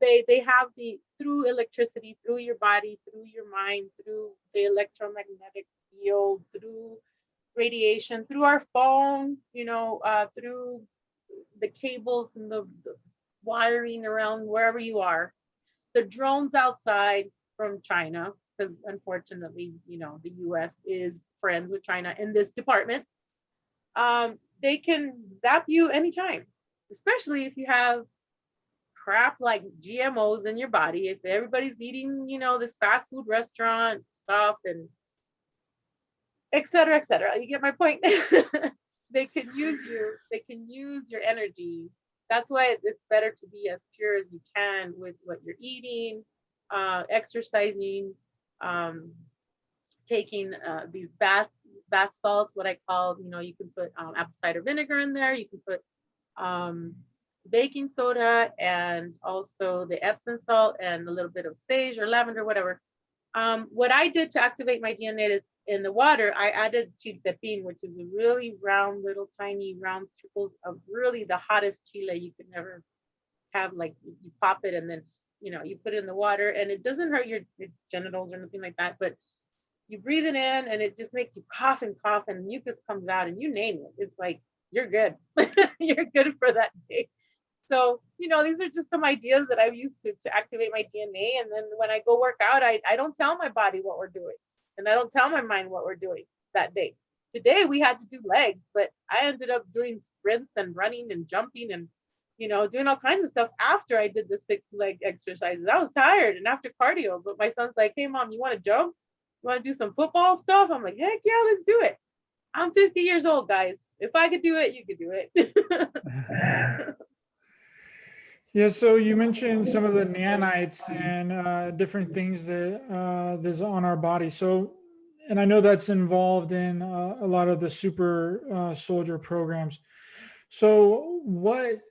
They have the, through electricity, through your body, through your mind, through the electromagnetic field, through radiation, through our phone, through the cables and the wiring around wherever you are, the drones outside from China, because unfortunately, the US is friends with China in this department. They can zap you anytime, especially if you have crap like GMOs in your body. If everybody's eating, this fast food restaurant stuff and et cetera, et cetera. You get my point? They can use you. They can use your energy. That's why it's better to be as pure as you can with what you're eating, exercising, taking these bath salts, what I call, you can put apple cider vinegar in there. You can put baking soda and also the Epsom salt and a little bit of sage or lavender, whatever. What I did to activate my DNA is in the water, I added chiltepin, which is a really round, little tiny round circles of really the hottest chile you could never have. Like you pop it and then, you put it in the water, and it doesn't hurt your genitals or anything like that, but you breathe it in and it just makes you cough and mucus comes out and you name it. It's like, you're good. You're good for that day. So, these are just some ideas that I've used to activate my DNA. And then when I go work out, I don't tell my body what we're doing. And I don't tell my mind what we're doing that day. Today we had to do legs, but I ended up doing sprints and running and jumping and, doing all kinds of stuff after I did the 6 leg exercises. I was tired and after cardio, but my son's like, hey mom, you want to jump? You want to do some football stuff? I'm like, heck yeah, let's do it. I'm 50 years old, guys. If I could do it, you could do it. Yeah, so you mentioned some of the nanites and different things that there's on our body. So, and I know that's involved in a lot of the super soldier programs. So, what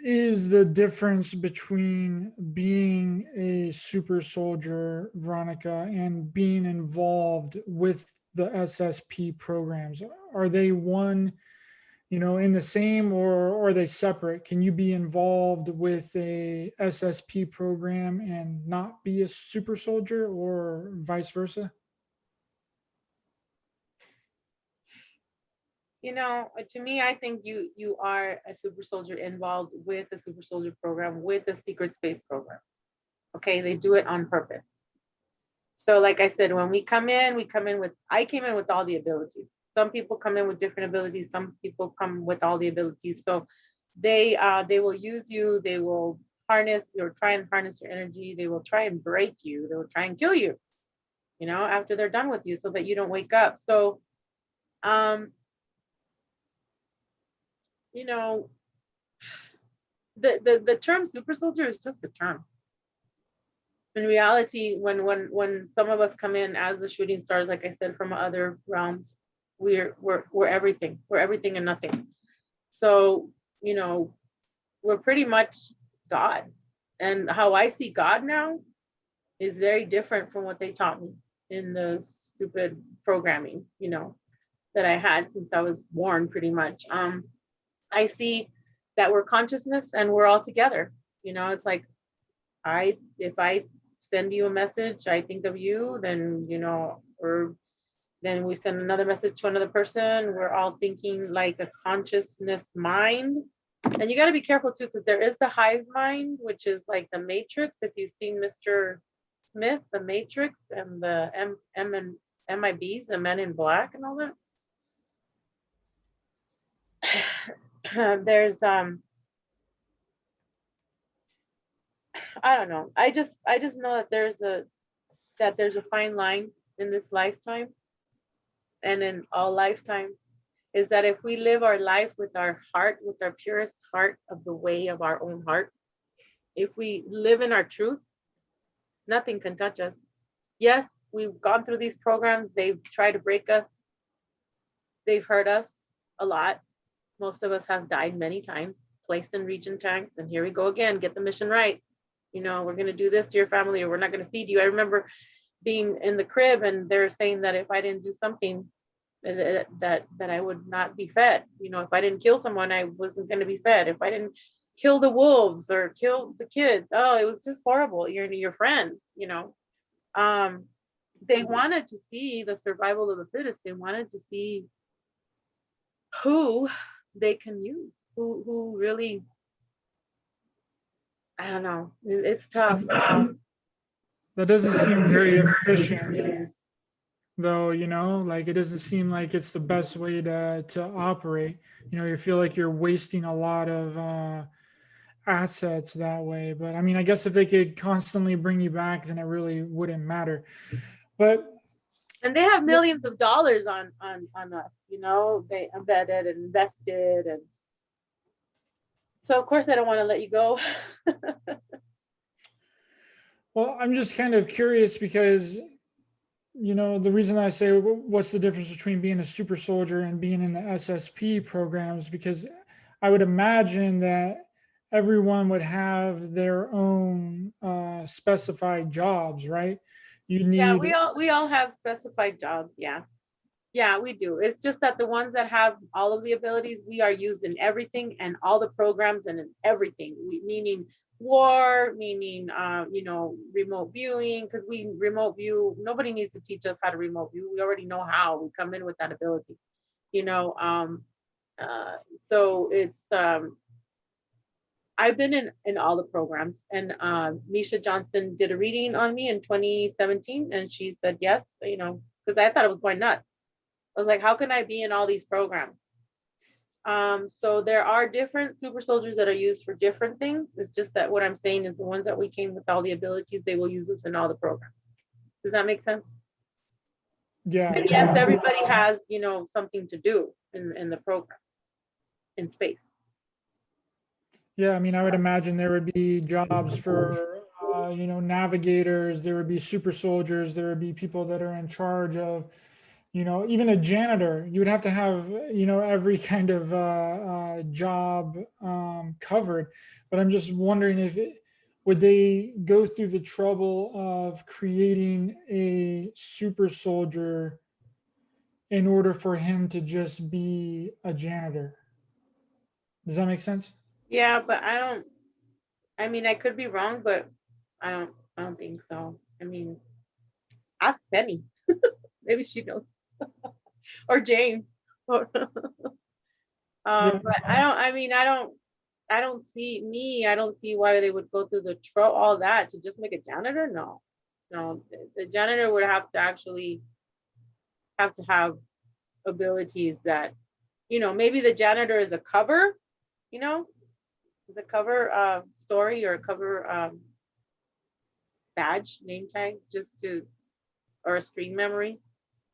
is the difference between being a super soldier, Veronica, and being involved with the SSP programs? Are they one, in the same, or are they separate? Can you be involved with a SSP program and not be a super soldier, or vice versa? To me, I think you are a super soldier involved with a super soldier program, with a secret space program. Okay, they do it on purpose. So like I said, when I came in with all the abilities. Some people come in with different abilities. Some people come with all the abilities. So they will use you. They will try and harness your energy. They will try and break you. They will try and kill you, after they're done with you so that you don't wake up. So, the term super soldier is just a term. In reality, when some of us come in as the shooting stars, like I said, from other realms, we're everything. We're everything and nothing. So, we're pretty much God. And how I see God now is very different from what they taught me in the stupid programming, that I had since I was born, pretty much. I see that we're consciousness and we're all together. It's like if I send you a message, I think of you, then, or then we send another message to another person. We're all thinking like a consciousness mind. And you got to be careful too, because there is the hive mind, which is like the Matrix. If you've seen Mr. Smith, the Matrix, and the MIBs, the Men in Black, and all that. There's I don't know. I just know that there's a fine line in this lifetime and in all lifetimes. is that if we live our life with our heart, with our purest heart of the way of our own heart, if we live in our truth, nothing can touch us. Yes, we've gone through these programs. They've tried to break us. They've hurt us a lot. Most of us have died many times, placed in region tanks. And here we go again, get the mission right. You know, we're going to do this to your family, or we're not going to feed you. I remember being in the crib and they're saying that if I didn't do something, that I would not be fed. You know, if I didn't kill someone, I wasn't going to be fed. If I didn't kill the wolves or kill the kids, oh, it was just horrible. You're your friends, you know. They wanted to see the survival of the fittest. They wanted to see who they can use, who really, I don't know. It's tough. That doesn't seem very efficient, though, you know, like it doesn't seem like it's the best way to operate. You know, you feel like you're wasting a lot of assets that way. But I mean, I guess if they could constantly bring you back, then it really wouldn't matter. But and they have millions of dollars on us, you know, they embedded and invested, and so of course they don't want to let you go. well, I'm just kind of curious because, you know, the reason I say what's the difference between being a super soldier and being in the SSP programs, because I would imagine that everyone would have their own specified jobs, right? You Yeah, need, we all have specified jobs. Yeah, we do. It's just that the ones that have all of the abilities, we are used in everything and all the programs and in everything. Meaning war, meaning you know, remote viewing, because we remote view. Nobody needs to teach us how to remote view. We already know how. We come in with that ability, you know. So it's I've been in all the programs, and Misha Johnson did a reading on me in 2017, and she said yes, you know, because I thought I was going nuts. I was like, how can I be in all these programs? So there are different super soldiers that are used for different things. It's just that what I'm saying is the ones that we came with all the abilities, they will use us in all the programs. Does that make sense? yeah. And yes, everybody has, you know, something to do in the program in space. Yeah, I mean, I would imagine there would be jobs for, you know, navigators, there would be super soldiers, there would be people that are in charge of, you know, even a janitor. You would have to have, you know, every kind of job covered. But I'm just wondering if would they go through the trouble of creating a super soldier in order for him to just be a janitor? Does that make sense? Yeah, but I mean, I could be wrong, but I don't think so. I mean, ask Penny. Maybe she knows. Or James. Yeah. But I mean, I don't see why they would go through all that to just make a janitor. No, no, the janitor would have to actually have to have abilities that, you know, maybe the janitor is a cover, you know, the cover story or cover badge, name tag, just to, or a screen memory.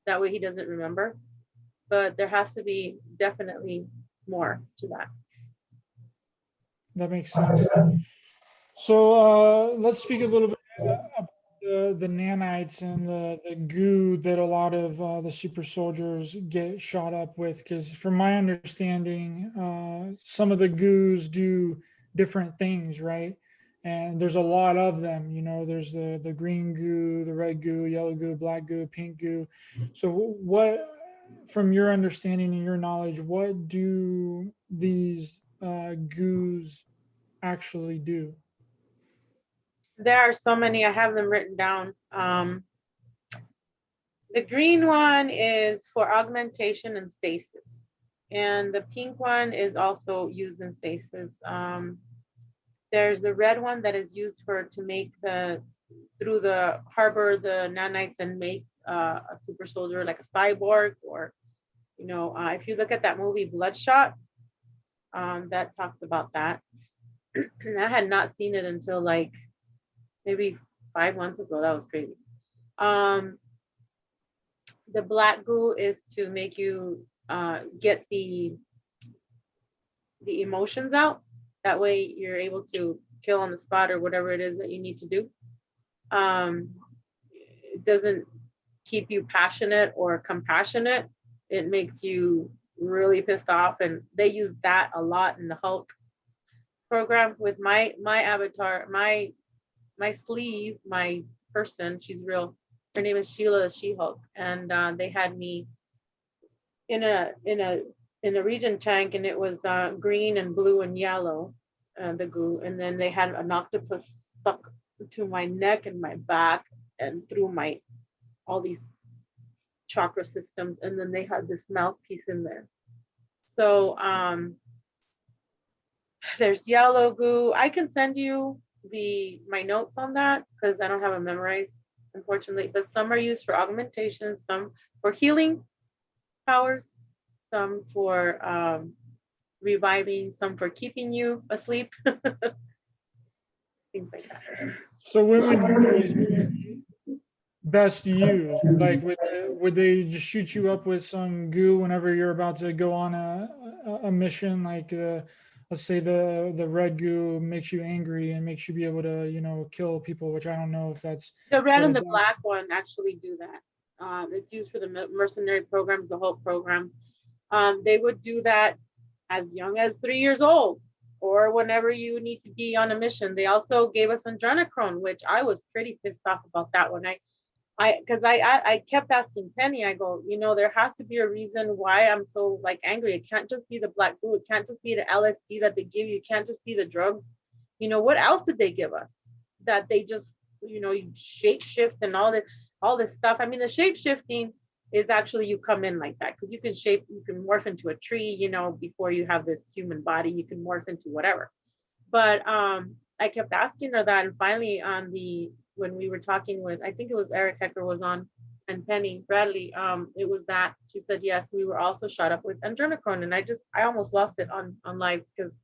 That way he doesn't remember. But there has to be definitely more to that. That makes sense. So let's speak a little bit about the nanites and the goo that a lot of the super soldiers get shot up with. Because from my understanding, some of the goos do different things, right? And there's a lot of them. You know, there's the green goo, the red goo, yellow goo, black goo, pink goo. So what, from your understanding and your knowledge, what do these goos actually do? There are so many, I have them written down. The green one is for augmentation and stasis. And the pink one is also used in stasis. There's the red one that is used to make through the harbor, the nanites, and make a super soldier like a cyborg, or, you know, if you look at that movie Bloodshot, that talks about that. And I had not seen it until like maybe 5 months ago. That was crazy. The black goo is to make you get the emotions out. That way you're able to kill on the spot or whatever it is that you need to do. It doesn't keep you passionate or compassionate. It makes you really pissed off. And they use that a lot in the Hulk program with my avatar, my sleeve, my person. She's real. Her name is Sheila the She-Hulk. And they had me in a region tank, and it was green and blue and yellow, the goo. And then they had an octopus stuck to my neck and my back and through my all these chakra systems. And then they had this mouthpiece in there. So there's yellow goo. I can send you my notes on that because I don't have it memorized, unfortunately. But some are used for augmentation, some for healing powers, some for reviving, some for keeping you asleep, things like that. So when would these be best used? Like would they just shoot you up with some goo whenever you're about to go on a mission? Like let's say the red goo makes you angry and makes you be able to, you know, kill people, which I don't know if that's The red what and it the does. black one actually do that. It's used for the mercenary programs, the Hulk programs. They would do that as young as 3 years old or whenever you need to be on a mission. They also gave us adrenochrome, which I was pretty pissed off about that one. Because I kept asking Penny, I go, you know, there has to be a reason why I'm so like angry. It can't just be the black goo. It can't just be the LSD that they give you. It can't just be the drugs. You know, what else did they give us that they just, you know, you shape shift and all this stuff. I mean, the shape shifting is actually you come in like that because you can morph into a tree, you know, before you have this human body, you can morph into whatever. But I kept asking her that, and finally when we were talking with, I think it was Eric Hecker was on, and Penny Bradley, it was that she said yes, we were also shot up with adrenochrome, and I almost lost it on live because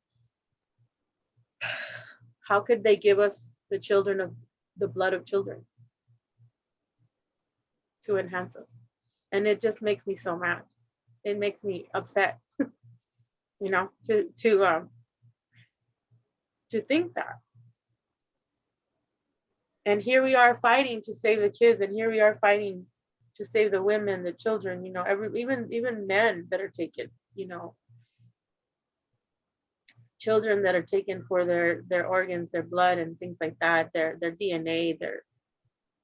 how could they give us the children of the blood of children to enhance us? And it just makes me so mad. It makes me upset, you know, to think that. And here we are fighting to save the kids, and here we are fighting to save the women, the children, you know, even men that are taken, you know, children that are taken for their organs, their blood and things like that, their DNA,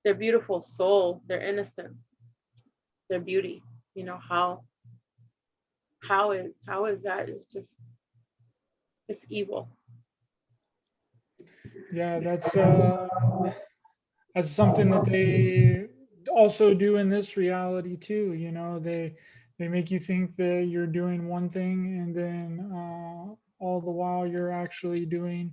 their beautiful soul, their innocence, their beauty. You know, how is that? It's just, it's evil. Yeah, that's something that they also do in this reality too. You know, they make you think that you're doing one thing, and then all the while you're actually doing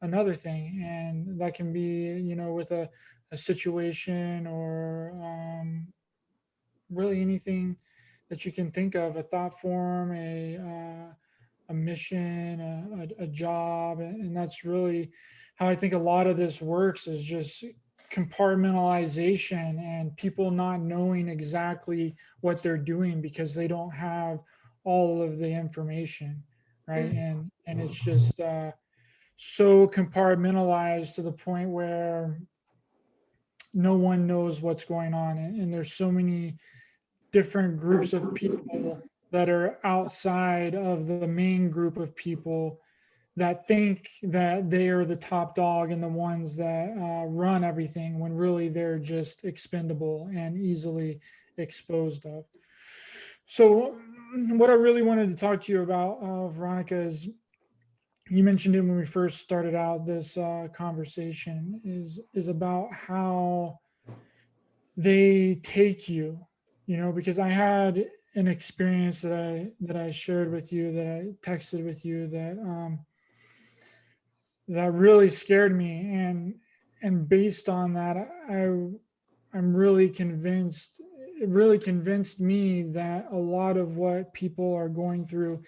another thing, and that can be, you know, with a situation or really anything that you can think of, a thought form, a mission, a job. And that's really how I think a lot of this works, is just compartmentalization and people not knowing exactly what they're doing because they don't have all of the information, right? And it's just so compartmentalized to the point where no one knows what's going on, and there's so many different groups of people that are outside of the main group of people that think that they are the top dog and the ones that run everything, when really they're just expendable and easily exposed of. So what I really wanted to talk to you about, Veronica, is you mentioned it when we first started out this conversation, is about how they take you, you know, because I had an experience that I shared with you, that I texted with you, that really scared me, and based on that, I'm really convinced, it really convinced me that a lot of what people are going through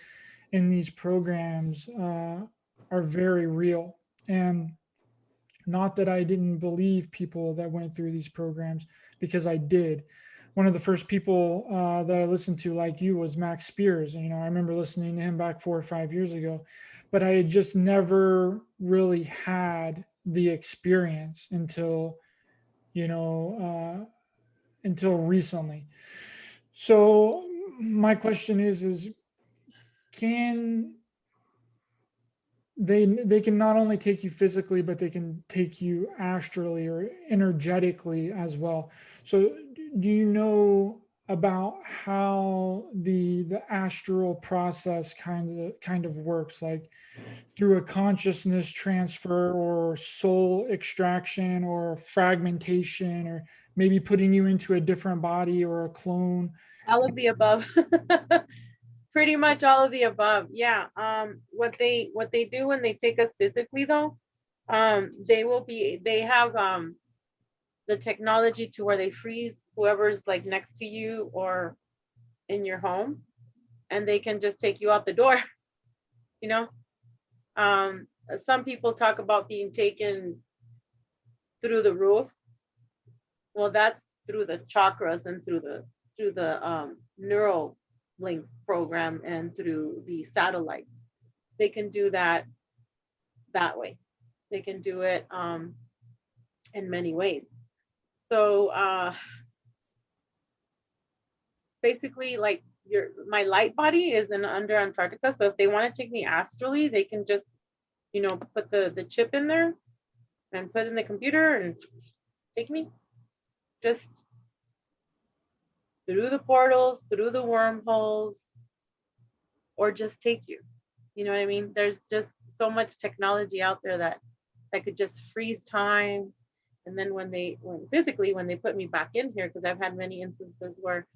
in these programs are very real. And not that I didn't believe people that went through these programs, because I did, one of the first people that I listened to, like you, was Max Spears. And, I remember listening to him back 4 or 5 years ago, but I had just never really had the experience you know, until recently. So my question is can they can not only take you physically, but they can take you astrally or energetically as well. So do you know about how the astral process kind of works, like through a consciousness transfer or soul extraction or fragmentation, or maybe putting you into a different body or a clone? All of the above. Pretty much all of the above. Yeah. What they do when they take us physically though, they have the technology to where they freeze whoever's like next to you or in your home, and they can just take you out the door, you know. Um, some people talk about being taken through the roof. Well, that's through the chakras and through the neural link program and through the satellites. They can do that way. They can do it in many ways. So basically, like my light body is in under Antarctica. So if they want to take me astrally, they can just put the chip in there and put in the computer and take me just through the portals, through the wormholes, or just take you. You know what I mean? There's just so much technology out there that could just freeze time. And then when they put me back in here, because I've had many instances where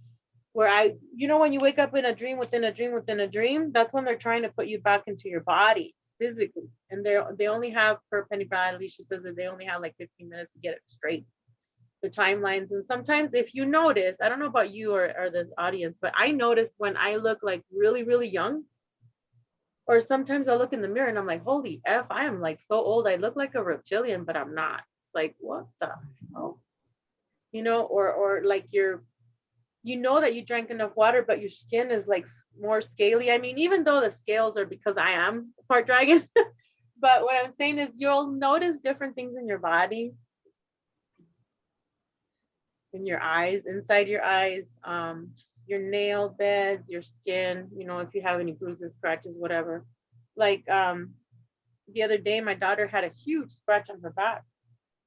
when you wake up in a dream within a dream within a dream, that's when they're trying to put you back into your body physically. And they only have, per Penny Bradley, she says that they only have like 15 minutes to get it straight, the timelines. And sometimes if you notice, I don't know about you or the audience, but I notice when I look like really, really young, or sometimes I look in the mirror and I'm like, holy F, I am like so old. I look like a reptilian, but I'm not. It's like, what the hell? Or like that you drank enough water, but your skin is like more scaly. I mean, even though the scales are because I am part dragon, but what I'm saying is you'll notice different things in your body, in your eyes, inside your eyes, your nail beds, your skin, if you have any bruises, scratches, whatever. Like the other day, my daughter had a huge scratch on her back.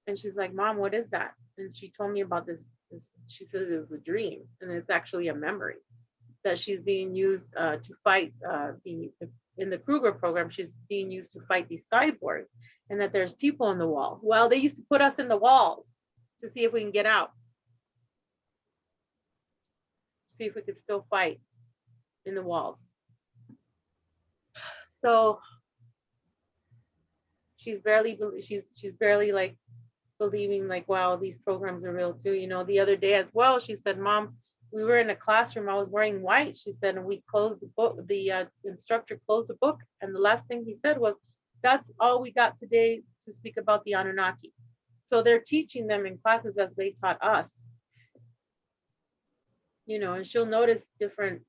And she's like, Mom, what is that? And she told me about this. She said it was a dream. And it's actually a memory that she's being used to fight in the Kruger program. She's being used to fight these cyborgs, and that there's people in the wall. Well, they used to put us in the walls to see if we can get out. See if we could still fight in the walls. So she's barely like believing like, wow, these programs are real too. The other day as well, she said, Mom, we were in a classroom, I was wearing white. She said, and we closed the book, the instructor closed the book, and the last thing he said was, that's all we got today to speak about the Anunnaki. So they're teaching them in classes as they taught us. And she'll notice different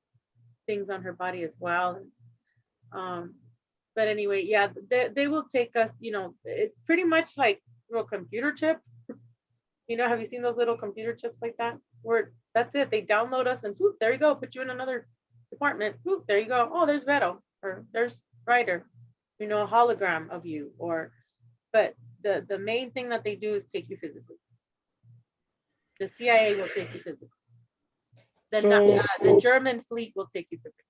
things on her body as well. But anyway, yeah, they will take us, it's pretty much like through a computer chip. Have you seen those little computer chips like that? Where that's it, they download us and whoop, there you go, put you in another department. Whoop, there you go. Oh, there's Vero, or there's Ryder, a hologram of you. But the main thing that they do is take you physically. The CIA will take you physically. The German fleet will take you physically.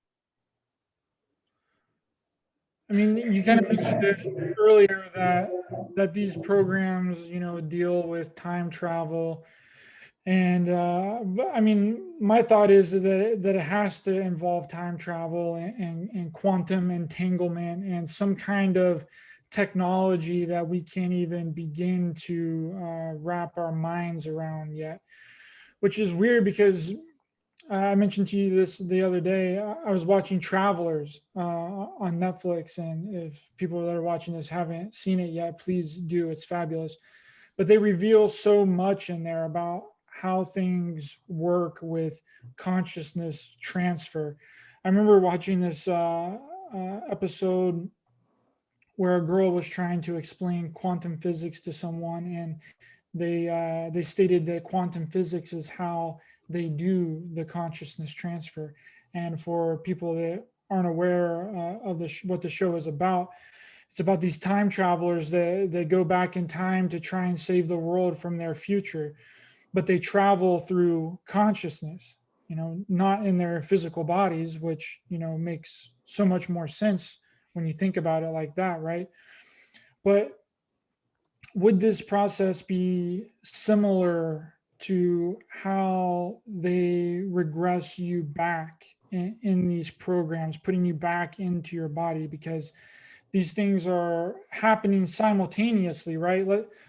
I mean, you kind of mentioned it earlier that these programs, deal with time travel, and I mean, my thought is that it has to involve time travel and quantum entanglement and some kind of technology that we can't even begin to wrap our minds around yet, which is weird because I mentioned to you this the other day. I was watching Travelers on Netflix, and if people that are watching this haven't seen it yet, please do. It's fabulous. But they reveal so much in there about how things work with consciousness transfer. I remember watching this episode where a girl was trying to explain quantum physics to someone, and they stated that quantum physics is how they do the consciousness transfer. And for people that aren't aware of what the show is about, it's about these time travelers that go back in time to try and save the world from their future, but they travel through consciousness, not in their physical bodies, which, makes so much more sense when you think about it like that, right? But would this process be similar to how they regress you back in these programs, putting you back into your body? Because these things are happening simultaneously, right?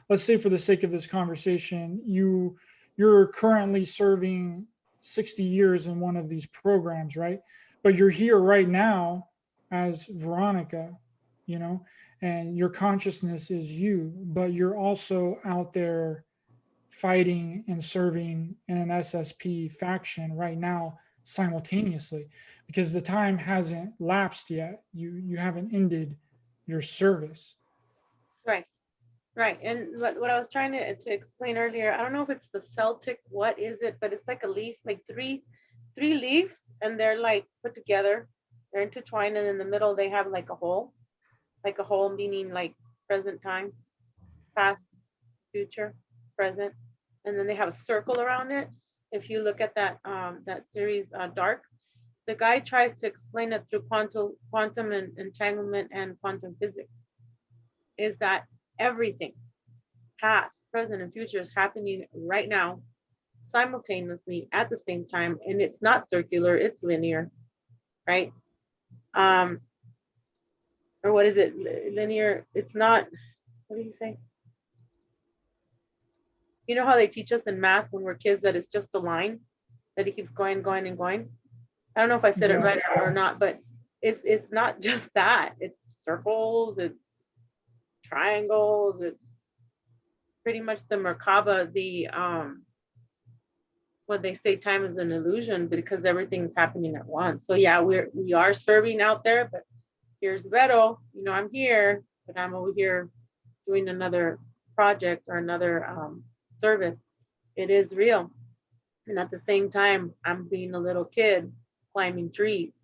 Let's say, for the sake of this conversation, you're currently serving 60 years in one of these programs, right? But you're here right now as Veronica, and your consciousness is you, but you're also out there fighting and serving in an SSP faction right now simultaneously, because the time hasn't lapsed yet. You haven't ended your service. Right. Right. And what I was trying to explain earlier, I don't know if it's the Celtic, what is it, but it's like a leaf, like three leaves, and they're like put together, they're intertwined, and in the middle they have like a hole meaning like present time, past, future, present, and then they have a circle around it. If you look at that series, Dark, the guy tries to explain it through quantum and entanglement and quantum physics, is that everything, past, present, and future, is happening right now, simultaneously at the same time, and it's not circular, it's linear, right? Or what is it? Linear, it's not, what do you say? You know how they teach us in math when we're kids that it's just a line, that it keeps going, going, and going? I don't know if I said it right or not, but it's not just that. It's circles, it's triangles, it's pretty much the Merkaba, what they say, time is an illusion because everything's happening at once. So yeah, we are serving out there, but here's Vero, I'm here, but I'm over here doing another project or another service. It is real. And at the same time, I'm being a little kid climbing trees,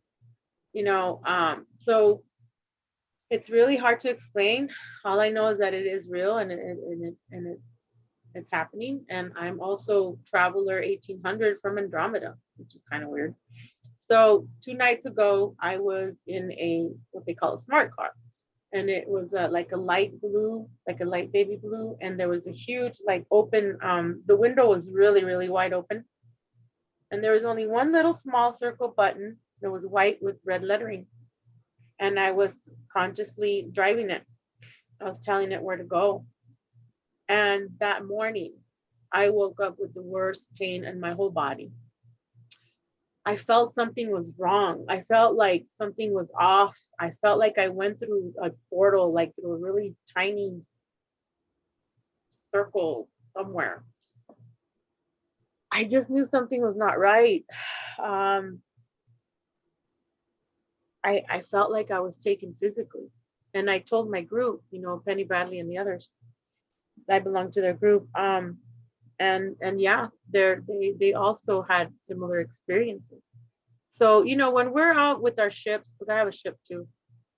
so it's really hard to explain. All I know is that it is real, and it's happening. And I'm also traveler 1800 from Andromeda, which is kind of weird. So 2 nights ago, I was in what they call a smart car, and it was like a light blue, like a light baby blue, and there was a huge like open. The window was really, really wide open, and there was only one little small circle button that was white with red lettering. And I was consciously driving it. I was telling it where to go. And that morning, I woke up with the worst pain in my whole body. I felt something was wrong. I felt like something was off. I felt like I went through a portal, like through a really tiny circle somewhere. I just knew something was not right. I felt like I was taken physically. And I told my group, Penny Bradley and the others, I belong to their group. And yeah, they also had similar experiences. So, when we're out with our ships, because I have a ship too,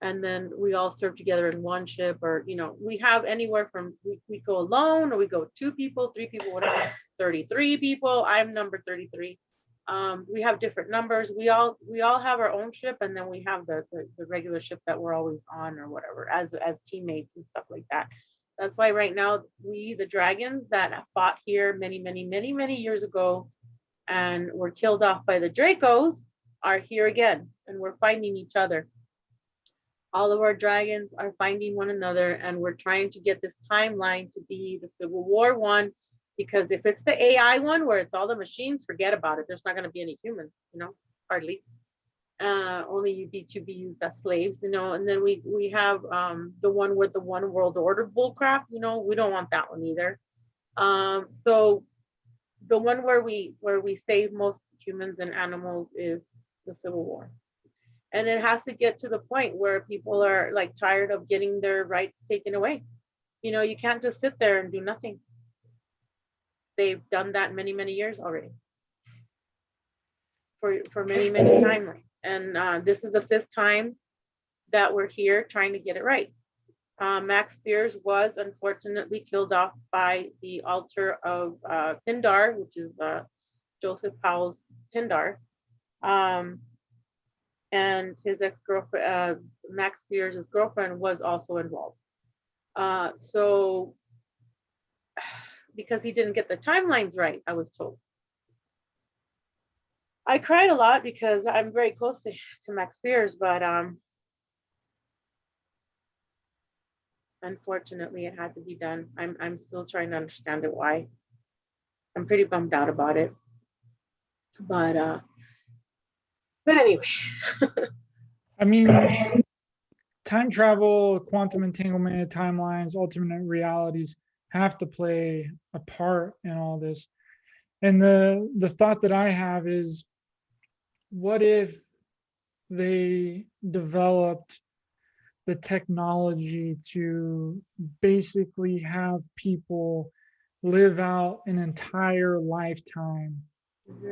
and then we all serve together in one ship, or, we have anywhere from, we go alone, or we go 2 people, 3 people, whatever, 33 people. I'm number 33. We have different numbers. We all have our own ship, and then we have the regular ship that we're always on, or whatever, as teammates and stuff like that. That's why right now the dragons that fought here many, many, many, many years ago and were killed off by the Dracos are here again, and we're fighting each other. All of our dragons are finding one another, and we're trying to get this timeline to be the Civil War one. Because if it's the AI one where it's all the machines, forget about it. There's not going to be any humans, hardly. Only UB2BUs, that's slaves, and then we have the one with the one world order bullcrap, we don't want that one either. So the one where we save most humans and animals is the Civil War. And it has to get to the point where people are like tired of getting their rights taken away. You know, you can't just sit there and do nothing. They've done that many, many years already for many, many timelines. And this is the 5th time that we're here trying to get it right. Max Spears was unfortunately killed off by the altar of Pindar, which is Joseph Powell's Pindar. And his ex-girlfriend, Max Spears' girlfriend, was also involved. So, because he didn't get the timelines right, I was told. I cried a lot because I'm very close to Max Spears, but unfortunately, it had to be done. I'm still trying to understand it why. I'm pretty bummed out about it, but anyway. I mean, time travel, quantum entanglement, timelines, alternate realities have to play a part in all this. And the thought that I have is, what if they developed the technology to basically have people live out an entire lifetime,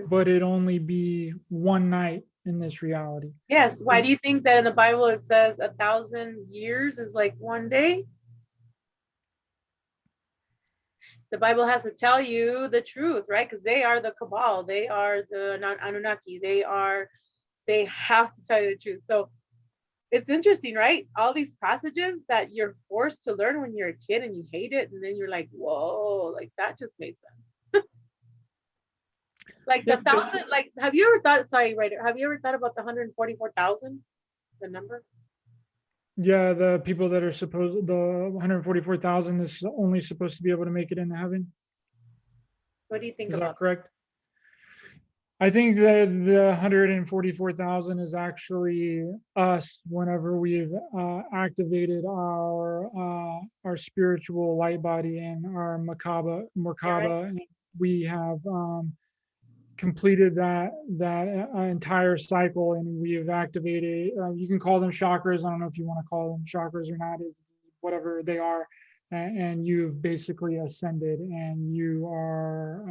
but it only be one night in this reality? Yes. Why do you think that in the Bible it says 1,000 years is like one day? The Bible has to tell you the truth, right? Because they are the cabal, they are the Anunnaki, they have to tell you the truth. So it's interesting, right? All these passages that you're forced to learn when you're a kid and you hate it, and then you're like, whoa, like that just made sense. Like the 1,000, like, have you ever thought, sorry, Ryder, have you ever thought about the 144,000, the number? Yeah, the people that are supposed, the 144,000 is only supposed to be able to make it into heaven. What do you think Is about that correct? I think that the 144,000 is actually us whenever we've activated our spiritual light body and our Merkaba, right? and we have completed that entire cycle, and we have activated. You can call them chakras. I don't know if you want to call them chakras or not. Whatever they are, and you've basically ascended, and you are.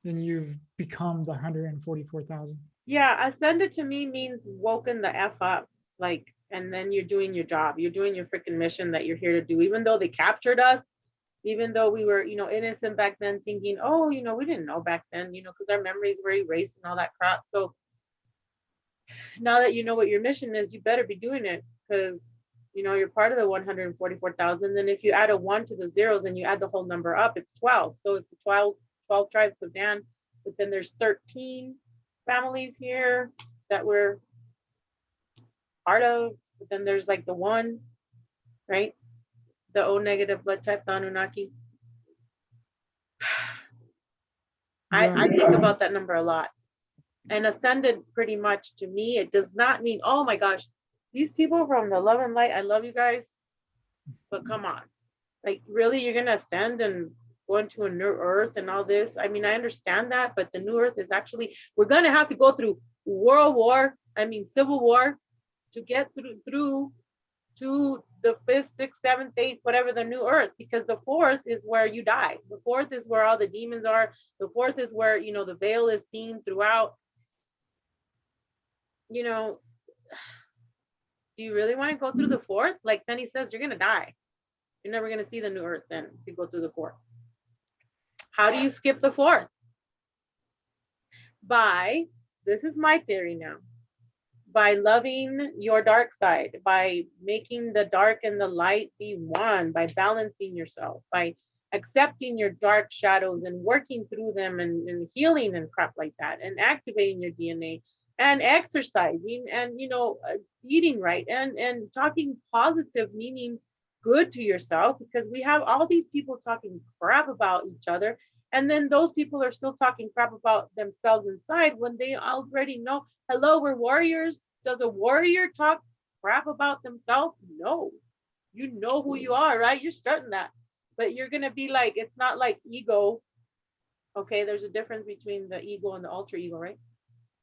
And you've become the 144,000. Yeah, ascended to me means woken the F up, like, and then you're doing your job. You're doing your freaking mission that you're here to do. Even though they captured us, even though we were, innocent back then, thinking, oh, we didn't know back then, because our memories were erased and all that crap. So now that you know what your mission is, you better be doing it, because you're part of the 144,000. And if you add a 1 to the zeros and you add the whole number up, it's 12. So it's the 12 tribes of Dan, but then there's 13 families here that we're part of. But then there's like the 1, right? The O negative blood type, the Anunnaki. I think about that number a lot. And ascended, pretty much to me, it does not mean, oh my gosh, these people from the love and light, I love you guys, but come on, like, really, you're gonna ascend and go into a new earth and all this? I mean, I understand that, but the new earth is actually, we're gonna have to go through Civil War, to get through to the 5th, 6th, 7th, 8th, whatever, the new earth, because the 4th is where you die. The 4th is where all the demons are. The 4th is where, the veil is seen throughout. Do you really want to go through the 4th? Like, then he says, you're going to die. You're never going to see the new earth then if you go through the 4th. How do you skip the 4th? This is my theory now, by loving your dark side, by making the dark and the light be one, by balancing yourself, by accepting your dark shadows and working through them, and healing and crap like that, and activating your DNA, and exercising, and eating right, and talking positive, meaning good to yourself, because we have all these people talking crap about each other, and then those people are still talking crap about themselves inside when they already know, hello, we're warriors. Does a warrior talk crap about themselves? No. You know who you are, right? You're starting that. But you're going to be like, it's not like ego Okay, there's a difference between the ego and the alter ego, right?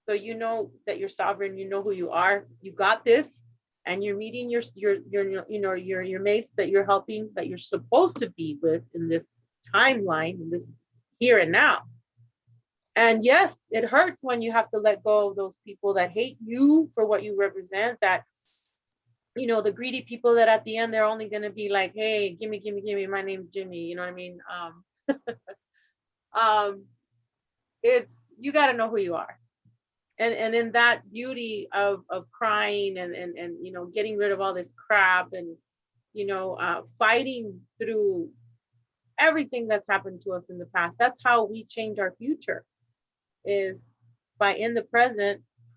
So you know that you're sovereign, you know who you are, you got this, and you're meeting your mates that you're helping, that you're supposed to be with in this timeline, in this here and now. And yes, it hurts when you have to let go of those people that hate you for what you represent, that the greedy people that at the end they're only going to be like, hey, gimme, gimme, gimme, my name's Jimmy, you know what I mean? Um it's, you got to know who you are. And in that beauty of crying and getting rid of all this crap, and fighting through everything that's happened to us in the past, that's how we change our future, is by in the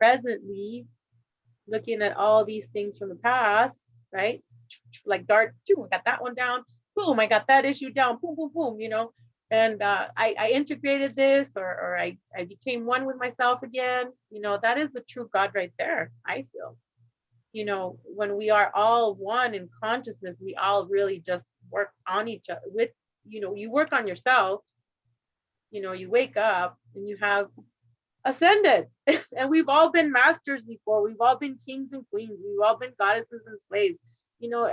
presently looking at all these things from the past, right? Like dart, I got that one down, boom, I got that issue down, boom, boom, boom, and I integrated this, or I became one with myself again. That is the true God right there, I feel. When we are all one in consciousness, we all really just work on each other with, you work on yourself, you wake up and you have ascended. And we've all been masters before, we've all been kings and queens, we've all been goddesses and slaves.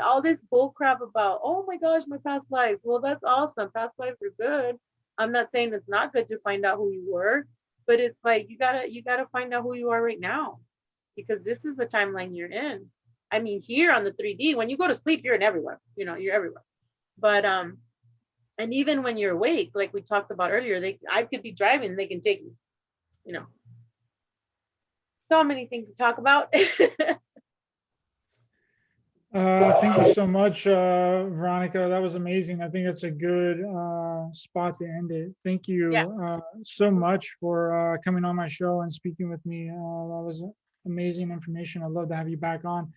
All this bull crap about, oh my gosh, my past lives, well, that's awesome, past lives are good. I'm not saying it's not good to find out who you were, but it's like you gotta find out who you are right now, because this is the timeline you're in. I mean, here on the 3D, when you go to sleep, you're in everywhere, you're everywhere. But and even when you're awake, like we talked about earlier, I could be driving, they can take me, you know so many things to talk about. Thank you so much, Veronica. That was amazing. I think that's a good spot to end it. Thank Yeah, you so much for coming on my show and speaking with me. That was amazing information. I'd love to have you back on.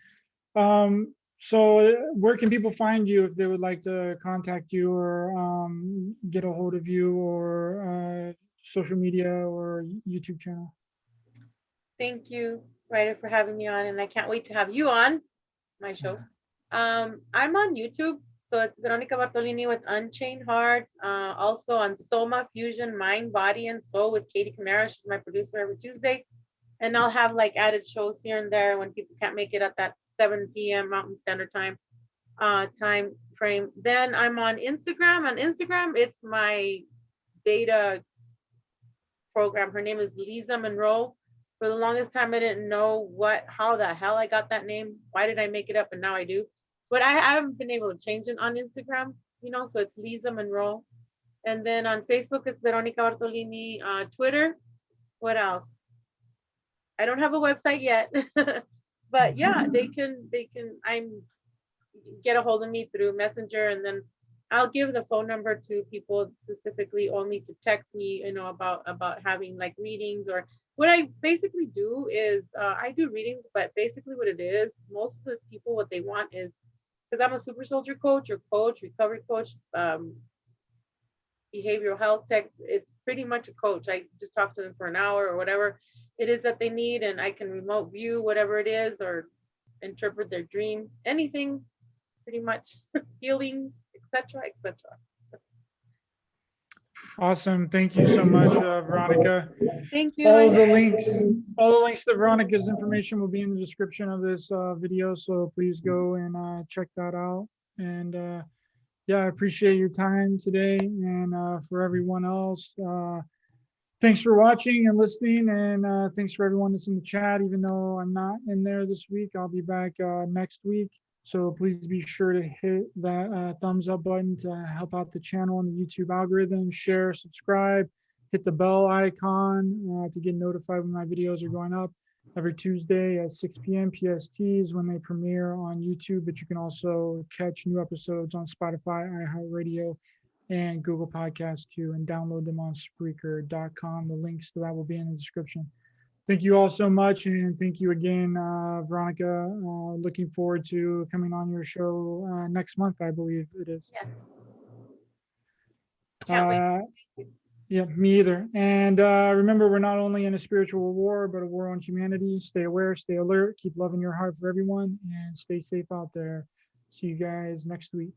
So where can people find you if they would like to contact you, or get a hold of you, or social media or YouTube channel? thank you, Ryder, for having me on, and I can't wait to have you on my show. I'm on YouTube, so it's Veronica Bartolini with Unchained Hearts. Also on Soma Fusion, Mind, Body, and Soul with Katie Camara. She's my producer every Tuesday. And I'll have like added shows here and there when people can't make it at that 7 p.m. Mountain Standard Time time frame. Then I'm on Instagram. On Instagram, it's my beta program. Her name is Lisa Monroe. For the longest time, I didn't know how the hell I got that name. Why did I make it up? And now I do. But I haven't been able to change it on Instagram, so it's Lisa Monroe. And then on Facebook, it's Veronica Bartolini. Twitter, what else? I don't have a website yet, but yeah, I'm get a hold of me through Messenger, and then I'll give the phone number to people specifically only to text me, about having like readings. Or what I basically do is I do readings, but basically what it is, most of the people, what they want is, because I'm a super soldier coach or recovery coach, behavioral health tech, it's pretty much a coach. I just talk to them for an hour or whatever it is that they need, and I can remote view whatever it is, or interpret their dream, anything, pretty much, healings, etc., etc. Awesome. Thank you so much, Veronica. Thank you. All the links to Veronica's information will be in the description of this video. So please go and check that out. And yeah, I appreciate your time today. And for everyone else, thanks for watching and listening. And thanks for everyone that's in the chat. Even though I'm not in there this week, I'll be back next week. So please be sure to hit that thumbs up button to help out the channel and the YouTube algorithm, share, subscribe, hit the bell icon to get notified when my videos are going up. Every Tuesday at 6 p.m. PST is when they premiere on YouTube, but you can also catch new episodes on Spotify, iHeartRadio, and Google Podcasts too, and download them on Spreaker.com. The links to that will be in the description. Thank you all so much, and thank you again, Veronica. Looking forward to coming on your show next month, I believe it is. Yes. Can't wait. Yeah, me either. And remember, we're not only in a spiritual war, but a war on humanity. Stay aware, stay alert, keep loving your heart for everyone, and stay safe out there. See you guys next week.